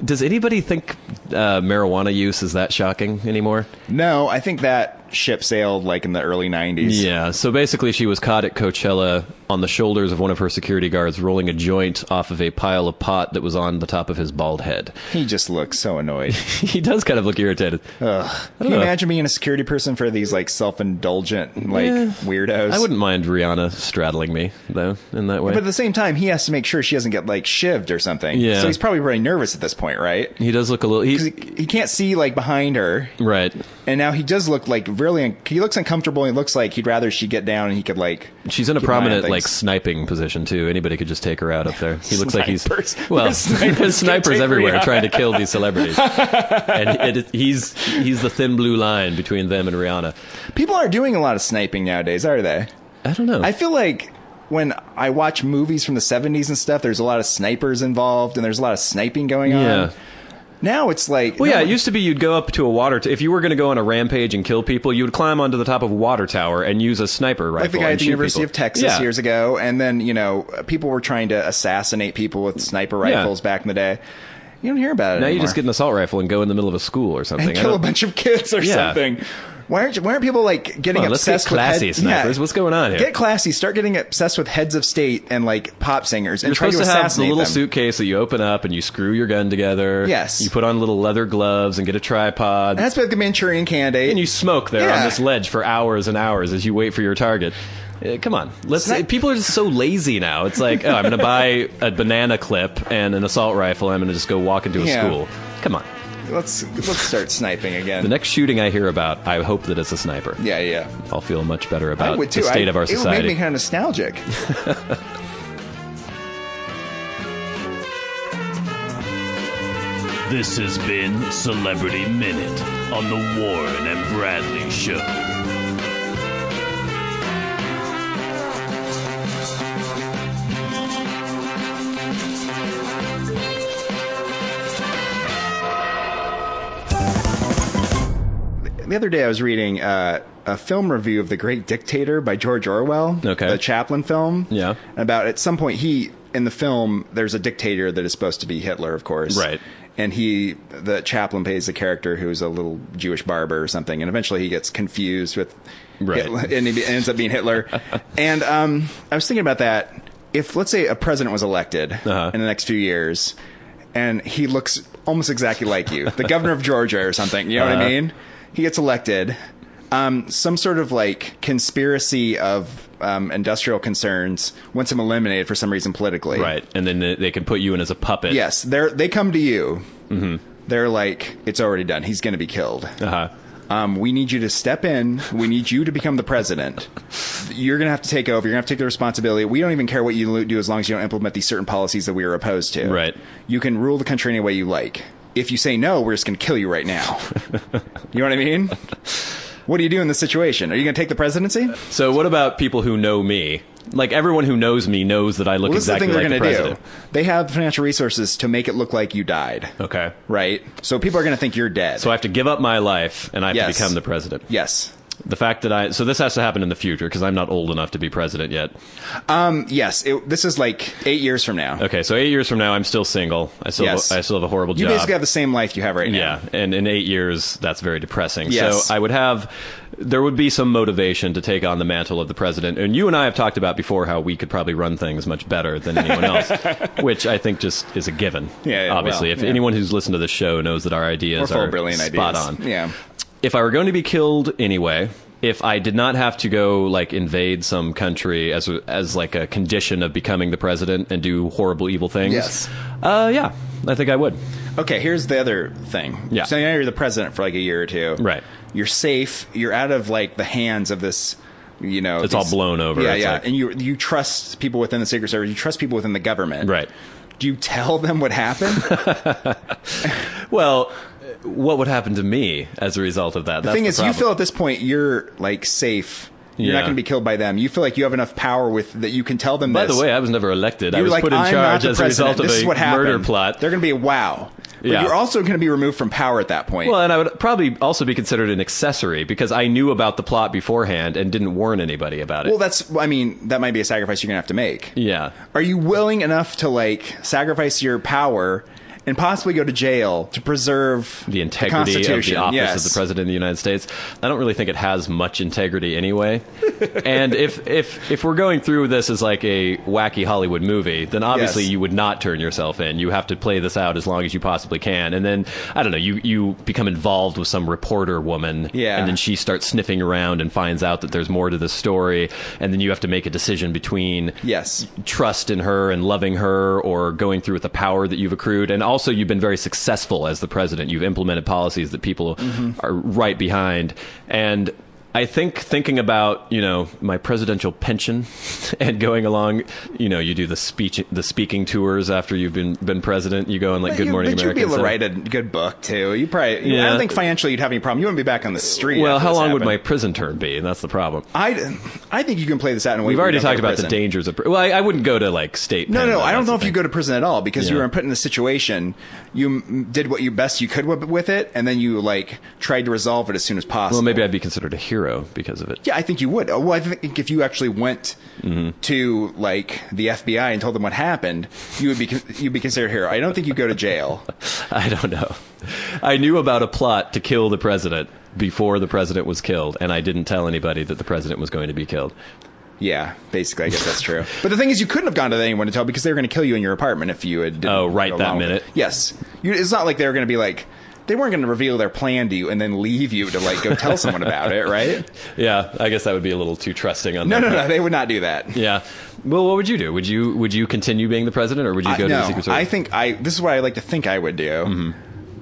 Does anybody think marijuana use is that shocking anymore? No, I think that ship sailed in the early 90s. Yeah, so basically she was caught at Coachella on the shoulders of one of her security guards rolling a joint off of a pile of pot that was on the top of his bald head. He just looks so annoyed. He does kind of look irritated. Ugh. Can you imagine being a security person for these self-indulgent weirdos? I wouldn't mind Rihanna straddling me though in that way. But at the same time, he has to make sure she doesn't get shivved or something. Yeah. So he's probably very nervous at this point, right? He does look a little. He can't see behind her. Right. And now he does look really. He looks uncomfortable. And he looks like he'd rather she get down and he could She's in a prominent sniping position too. Anybody could just take her out up there. He looks like he's there's snipers everywhere trying to kill these celebrities, and he's the thin blue line between them and Rihanna. People aren't doing a lot of sniping nowadays, are they? I don't know. I feel like when I watch movies from the 70s and stuff, there's a lot of snipers involved and there's a lot of sniping going on. Yeah. Now it's it used to be you'd go up to a water if you were going to go on a rampage and kill people, you would climb onto the top of a water tower and use a sniper rifle. Like the guy at the University of Texas years ago. And then, people were trying to assassinate people with sniper rifles back in the day. You don't hear about it anymore. You just get an assault rifle and go in the middle of a school or something. And kill a bunch of kids or something. Why aren't people getting obsessed with classy snipers? What's going on here? Get classy. Start getting obsessed with heads of state and pop singers and try to assassinate them. You're supposed to have the little suitcase that you open up and you screw your gun together. Yes. You put on little leather gloves and get a tripod. And that's like the Manchurian Candidate. And you smoke there on this ledge for hours and hours as you wait for your target. Come on. People are just so lazy now. It's like, I'm going to buy a banana clip and an assault rifle. And I'm going to just go walk into a school. Come on. Let's start sniping again. The next shooting I hear about, I hope that it's a sniper. Yeah. I'll feel much better about the state of our society. It would make me kind of nostalgic. This has been Celebrity Minute on the Warren and Bradley Show. The other day I was reading a film review of The Great Dictator by George Orwell, the Chaplin film. Yeah. About at some point in the film, there's a dictator that is supposed to be Hitler, of course. Right. And the Chaplin plays a character who's a little Jewish barber or something, and eventually he gets confused with Hitler, and he ends up being Hitler. And I was thinking about that. If, let's say, a president was elected in the next few years, and he looks almost exactly like you, the governor of Georgia or something, you know what I mean? He gets elected. Some sort of conspiracy of industrial concerns wants him eliminated for some reason politically. Right, and then they can put you in as a puppet. Yes, they come to you. Mm-hmm. They're like, it's already done. He's going to be killed. We need you to step in. We need you to become the president. You're going to have to take over. You're going to have to take the responsibility. We don't even care what you do as long as you don't implement these certain policies that we are opposed to. Right. You can rule the country any way you like. If you say no, we're just going to kill you right now. You know what I mean? What do you do in this situation? Are you going to take the presidency? So what about people who know me? Everyone who knows me knows that I look exactly like the president. They have the financial resources to make it look like you died. Okay. Right? So people are going to think you're dead. So I have to give up my life and I have to become the president. Yes. The fact that so this has to happen in the future because I'm not old enough to be president yet. Yes. This is 8 years from now. Okay, so 8 years from now, I'm still single. I still have a horrible job. You basically have the same life you have right now. Yeah, and in 8 years, that's very depressing. Yes. So there would be some motivation to take on the mantle of the president. And you and I have talked about before how we could probably run things much better than anyone else, which I think just is a given. Yeah, obviously. If anyone who's listened to this show knows that our ideas are spot on. Yeah. If I were going to be killed anyway, if I did not have to go invade some country as a condition of becoming the president and do horrible evil things, I think I would. Okay, here's the other thing. Yeah. So now you're the president for a year or two. Right. You're safe. You're out of the hands of this. It's all blown over. Yeah, yeah. And you trust people within the Secret Service. You trust people within the government. Right. Do you tell them what happened? Well, what would happen to me as a result of that? The thing is, you feel at this point you're like safe. You're not going to be killed by them. You feel like you have enough power that you can tell them By this. the way, I was never elected. I was like, put in charge as a result of this is what a happened. murder plot. They're going to be, wow. But Yeah. you're also going to be removed from power at that point. Well, and I would probably also be considered an accessory because I knew about the plot beforehand and didn't warn anybody about it. Well, that might be a sacrifice you're going to have to make. Yeah. Are you willing enough to, like, sacrifice your power and possibly go to jail to preserve the integrity of the Constitution? office of the President of the United States? I don't really think it has much integrity anyway. And if we're going through this as like a wacky Hollywood movie, then obviously you would not turn yourself in. You have to play this out as long as you possibly can. And then, I don't know, you become involved with some reporter woman. Yeah. And then she starts sniffing around and finds out that there's more to this story. And then you have to make a decision between trust in her and loving her or going through with the power that you've accrued. And also, you've been very successful as the president. You've implemented policies that people are right behind. And I think thinking about, my presidential pension and going along, you do the speaking tours after you've been president. You go on like Good Morning America. You'd be able to write a good book too. You probably, I don't think financially you'd have any problem. You wouldn't be back on the street. Well, how long would my prison term be? And that's the problem. I think you can play this out in a way. We've already talked about the dangers of. Well, I wouldn't go to like state. No. I don't know if you go to prison at all because you were put in a situation. You did what you best you could with it, and then you like tried to resolve it as soon as possible. Well, maybe I'd be considered a hero because of it. Yeah, I think you would. Well, I think if you actually went to like the FBI and told them what happened, you'd be considered a hero. I don't think you go to jail. I don't know. I knew about a plot to kill the president before the president was killed, and I didn't tell anybody that the president was going to be killed. Yeah, basically, I guess that's true. But the thing is, you couldn't have gone to anyone to tell because they were going to kill you in your apartment if you had. Right that minute. Yes, it's not like they were going to be like. They weren't going to reveal their plan to you and then leave you to like go tell someone about it, right? Yeah, I guess that would be a little too trusting on No, they would not do that. Yeah. Well, what would you do? Would you continue being the president, or would you go to the Secret Service? I think this is what I like to think I would do.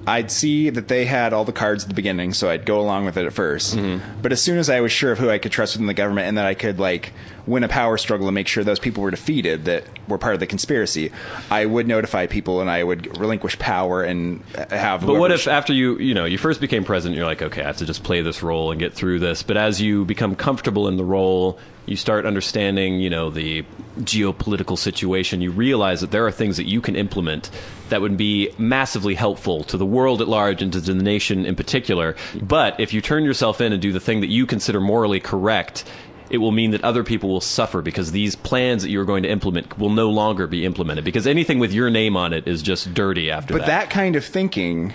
I'd see that they had all the cards at the beginning, so I'd go along with it at first. But as soon as I was sure of who I could trust within the government and that I could like win a power struggle and make sure those people were defeated that were part of the conspiracy, I would notify people and I would relinquish power and have. But what if after you first became president, you're like, okay, I have to just play this role and get through this. But as you become comfortable in the role, you start understanding, the geopolitical situation. You realize that there are things that you can implement that would be massively helpful to the world at large and to the nation in particular. But if you turn yourself in and do the thing that you consider morally correct, it will mean that other people will suffer because these plans that you're going to implement will no longer be implemented because anything with your name on it is just dirty after that. But that kind of thinking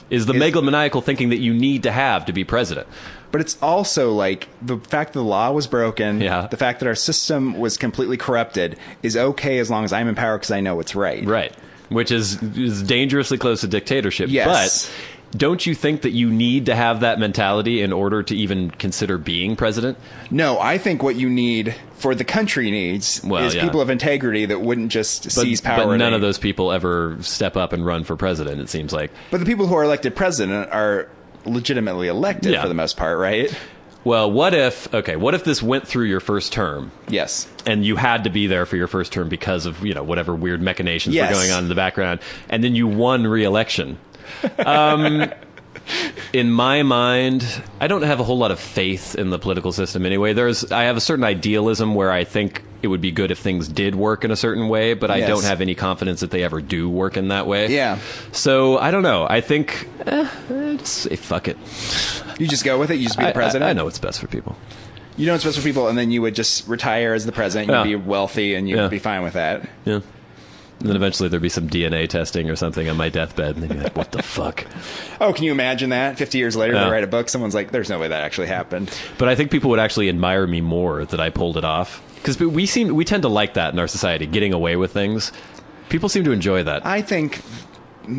is the megalomaniacal thinking that you need to have to be president. But it's also like the fact that the law was broken, the fact that our system was completely corrupted is okay as long as I'm in power because I know what's right. Right. Which is dangerously close to dictatorship. Yes. But don't you think that you need to have that mentality in order to even consider being president? No, I think what you need for the country needs is people of integrity that wouldn't just seize power. But none of those people ever step up and run for president, it seems like. But the people who are elected president are legitimately elected for the most part, right? Well, what if this went through your first term? Yes. And you had to be there for your first term because of, whatever weird machinations were going on in the background, and then you won re-election. In my mind, I don't have a whole lot of faith in the political system anyway. I have a certain idealism where I think it would be good if things did work in a certain way, but I don't have any confidence that they ever do work in that way. Yeah. So, I don't know. I think, just say fuck it. You just go with it? You just be the president? I know what's best for people. You know what's best for people, and then you would just retire as the president. You'd be wealthy, and you'd be fine with that. Yeah. And then eventually there'd be some DNA testing or something on my deathbed, and they'd be like, what the fuck? Oh, can you imagine that? 50 years later, they write a book, someone's like, there's no way that actually happened. But I think people would actually admire me more that I pulled it off. Because we tend to like that in our society, getting away with things. People seem to enjoy that. I think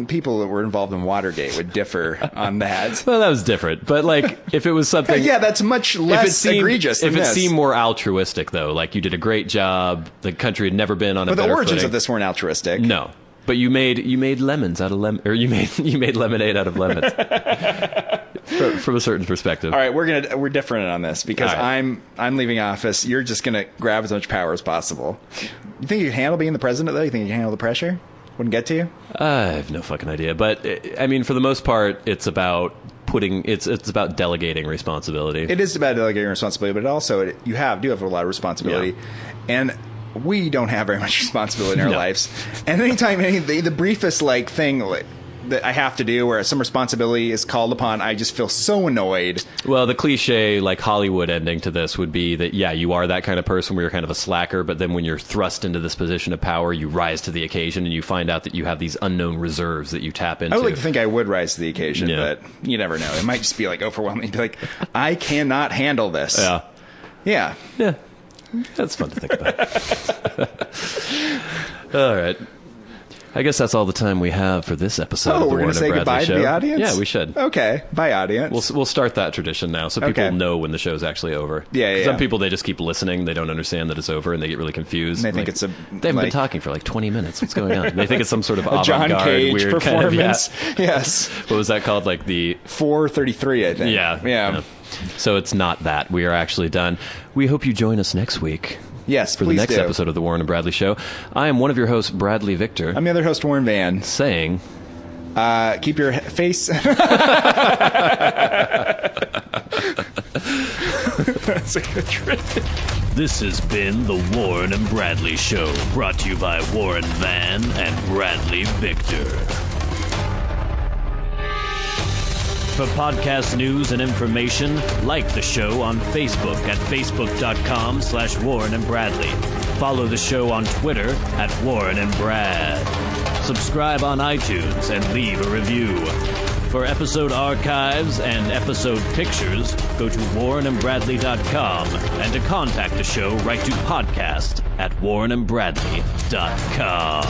people that were involved in Watergate would differ on that. Well, that was different. But, like, if it was something... yeah, that's much less egregious than If it seemed more altruistic, though, like you did a great job, the country had never been on a better footing. But the origins of this weren't altruistic. No. But you made lemons out of lemon, or you made lemonade out of lemons. from a certain perspective. All right, we're different on this because right. I'm leaving office. You're just gonna grab as much power as possible. You think you can handle being the president, though? You think you can handle the pressure? Wouldn't get to you? I have no fucking idea. But I mean, for the most part, it's about it's about delegating responsibility. It is about delegating responsibility, but also do have a lot of responsibility, and we don't have very much responsibility in our lives. And anytime the briefest thing that I have to do where some responsibility is called upon, I just feel so annoyed. Well, the cliche Hollywood ending to this would be that you are that kind of person where you're kind of a slacker, but then when you're thrust into this position of power, you rise to the occasion and you find out that you have these unknown reserves that you tap into. I would like to think I would rise to the occasion, but you never know. It might just be overwhelming. Be I cannot handle this. Yeah. That's fun to think about. All right. I guess that's all the time we have for this episode of the we're going to say goodbye to the audience? Yeah, we should. Okay. Bye, audience. We'll start that tradition now so people know when the show's actually over. Yeah. Some people, they just keep listening. They don't understand that it's over, and they get really confused. And they think it's they haven't been talking for 20 minutes. What's going on? They think it's some sort of a John Cage weird performance. Kind of, Yes. What was that called? The 4:33, I think. Yeah. So it's not that. We are actually done. We hope you join us next week. Yes, for the next episode of the Warren and Bradley Show. I am one of your hosts, Bradley Victor. I'm the other host, Warren Van. Saying, keep your face. That's a good trick. This has been the Warren and Bradley Show, brought to you by Warren Van and Bradley Victor. For podcast news and information, like the show on Facebook at facebook.com/Warren and Bradley. Follow the show on Twitter at Warren and Brad. Subscribe on iTunes and leave a review. For episode archives and episode pictures, go to warrenandbradley.com, and to contact the show, write to podcast at warrenandbradley.com.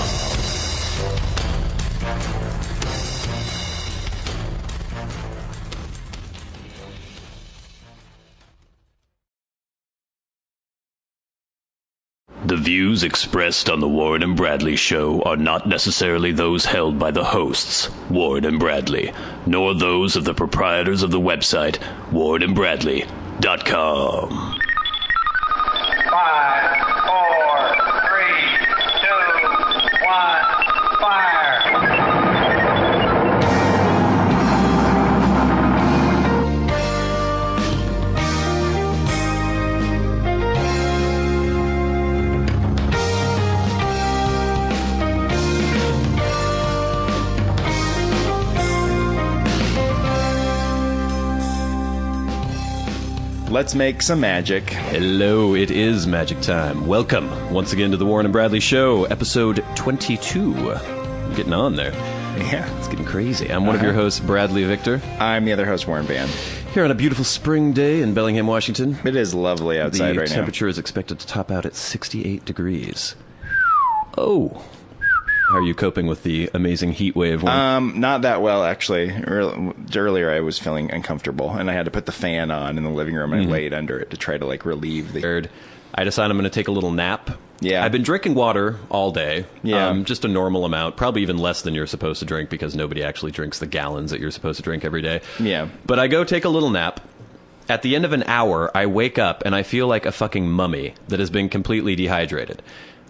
The views expressed on the Warren and Bradley Show are not necessarily those held by the hosts, Warren and Bradley, nor those of the proprietors of the website, warrenandbradley.com. 5, 4, 3, 2, 1, fire! Let's make some magic. Hello, it is magic time. Welcome once again to the Warren and Bradley Show, episode 22. I'm getting on there. Yeah. It's getting crazy. I'm one of your hosts, Bradley Victor. I'm the other host, Warren Van. Here on a beautiful spring day in Bellingham, Washington. It is lovely outside right now. The temperature is expected to top out at 68 degrees. Oh. How are you coping with the amazing heat wave? Not that well, actually. Earlier, I was feeling uncomfortable, and I had to put the fan on in the living room and laid under it to try to relieve the. I decided I'm going to take a little nap. Yeah, I've been drinking water all day. Yeah, just a normal amount, probably even less than you're supposed to drink because nobody actually drinks the gallons that you're supposed to drink every day. Yeah, but I go take a little nap. At the end of an hour, I wake up and I feel like a fucking mummy that has been completely dehydrated.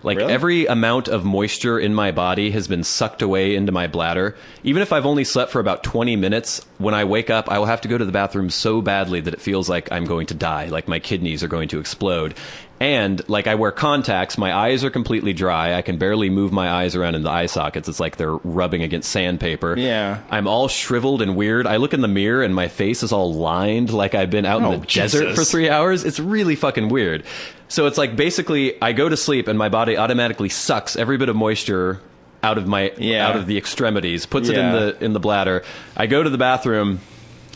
Really? Every amount of moisture in my body has been sucked away into my bladder. Even if I've only slept for about 20 minutes, when I wake up, I will have to go to the bathroom so badly that it feels like I'm going to die, like my kidneys are going to explode. And, I wear contacts, my eyes are completely dry, I can barely move my eyes around in the eye sockets, it's like they're rubbing against sandpaper. Yeah. I'm all shriveled and weird. I look in the mirror and my face is all lined like I've been out in the desert for 3 hours. It's really fucking weird. So it's basically I go to sleep and my body automatically sucks every bit of moisture out of the extremities, puts it in the bladder. I go to the bathroom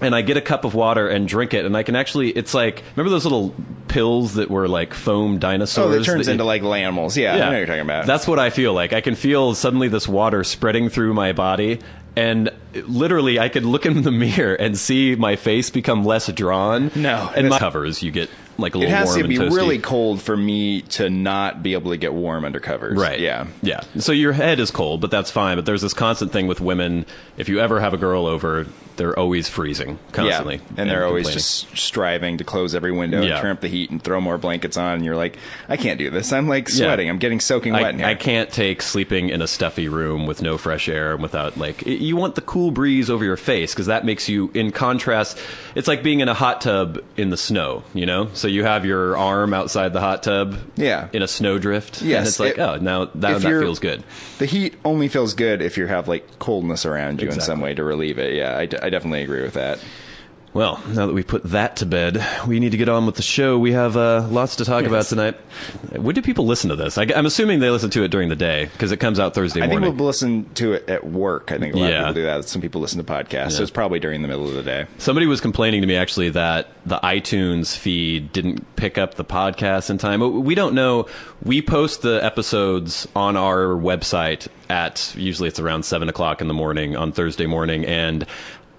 and I get a cup of water and drink it, and I can actually, it's remember those little pills that were foam dinosaurs? Oh, that turns into animals. Yeah, I know what you're talking about. That's what I feel like. I can feel suddenly this water spreading through my body, and literally I could look in the mirror and see my face become less drawn. No. And my covers, you get like a It little has warm to be and toasty. really cold for me to not be able to get warm under covers. Right. Yeah. Yeah. So your head is cold, but that's fine. But there's this constant thing with women. If you ever have a girl over, they're always freezing constantly. Yeah. And they're always complaining. just striving to close every window Yeah. and turn up the heat and throw more blankets on. And you're like, I can't do this. I'm like sweating. I'm getting soaking wet in here. I can't take sleeping in a stuffy room with no fresh air and without you want the cool breeze over your face because that makes you, in contrast, it's like being in a hot tub in the snow, you know? So you have your arm outside the hot tub in a snowdrift. Yes. And it's like, now that feels good. The heat only feels good if you have like coldness around you in some way to relieve it. Yeah, I definitely agree with that. Well, now that we put that to bed, we need to get on with the show. We have lots to talk about tonight. When do people listen to this? I'm assuming they listen to it during the day because it comes out Thursday morning. I think we'll listen to it at work. I think a lot of people do that. Some people listen to podcasts, so Yeah. it's probably during the middle of the day. Somebody was complaining to me, actually, that the iTunes feed didn't pick up the podcast in time. We don't know. We post the episodes on our website at, usually it's around 7 o'clock in the morning on Thursday morning, and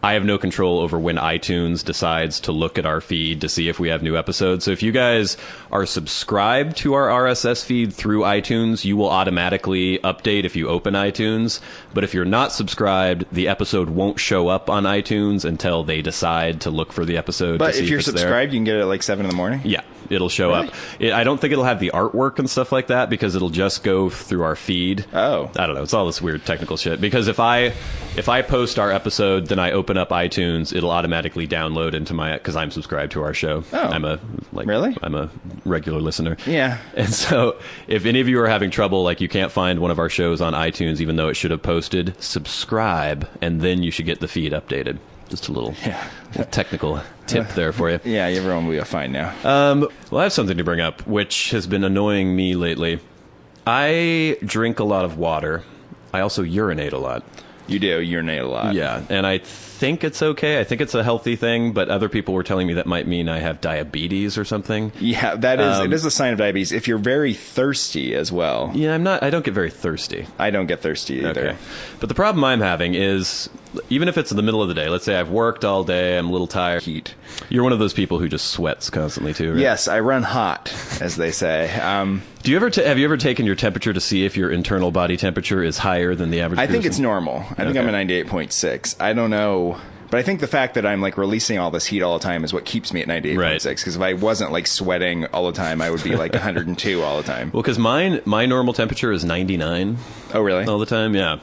I have no control over when iTunes decides to look at our feed to see if we have new episodes. So if you guys are subscribed to our RSS feed through iTunes, you will automatically update if you open iTunes. But if you're not subscribed, the episode won't show up on iTunes until they decide to look for the episode. But to see if you're it's subscribed, there. you can get it at like 7 in the morning? Yeah, it'll show up. I don't think it'll have the artwork and stuff like that because it'll just go through our feed. Oh. I don't know. It's all this weird technical shit. Because if I post our episode, then I open up iTunes, it'll automatically download into my, because I'm subscribed to our show. Oh. Really? I'm a regular listener. Yeah. And so if any of you are having trouble, like you can't find one of our shows on iTunes, even though it should have posted, subscribe, and then you should get the feed updated. Just a little technical tip there for you. Yeah, everyone will be fine now. Well, I have something to bring up, which has been annoying me lately. I drink a lot of water. I also urinate a lot. You do urinate a lot. Yeah, and I think it's okay. I think it's a healthy thing, but other people were telling me that might mean I have diabetes or something. Yeah, that is it is a sign of diabetes. If you're very thirsty as well. Yeah, I don't get very thirsty. I don't get thirsty either. Okay. But the problem I'm having is, even if it's in the middle of the day, let's say I've worked all day, I'm a little tired. Heat. You're one of those people who just sweats constantly too, right? Yes, I run hot, as they say. Do you ever have you ever taken your temperature to see if your internal body temperature is higher than the average I think person? it's normal. I think I'm a 98.6. I don't know. But I think the fact that I'm like releasing all this heat all the time is what keeps me at 98.6. Because if I wasn't like sweating all the time, I would be like 102 all the time. Well, because my normal temperature is 99. Oh, really? All the time, yeah.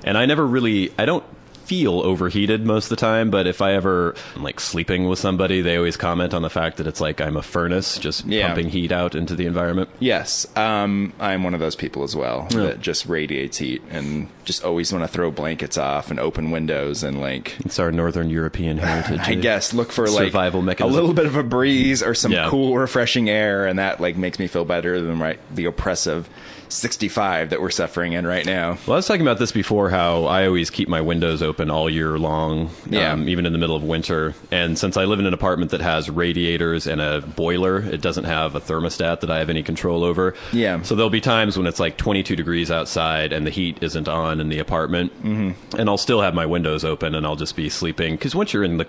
And I don't feel overheated most of the time, but if I ever am like sleeping with somebody, they always comment on the fact that it's like I'm a furnace just pumping heat out into the environment. Yes, I'm one of those people as well that just radiates heat and just always want to throw blankets off and open windows and like it's our Northern European heritage. I guess look for like survival mechanism. A little bit of a breeze or some cool, refreshing air, and that like makes me feel better than the oppressive 65 that we're suffering in right now. Well, I was talking about this before, how I always keep my windows open all year long, even in the middle of winter. And since I live in an apartment that has radiators and a boiler, it doesn't have a thermostat that I have any control over. Yeah. So there'll be times when it's like 22 degrees outside and the heat isn't on in the apartment. Mm-hmm. And I'll still have my windows open and I'll just be sleeping. Because once you're in the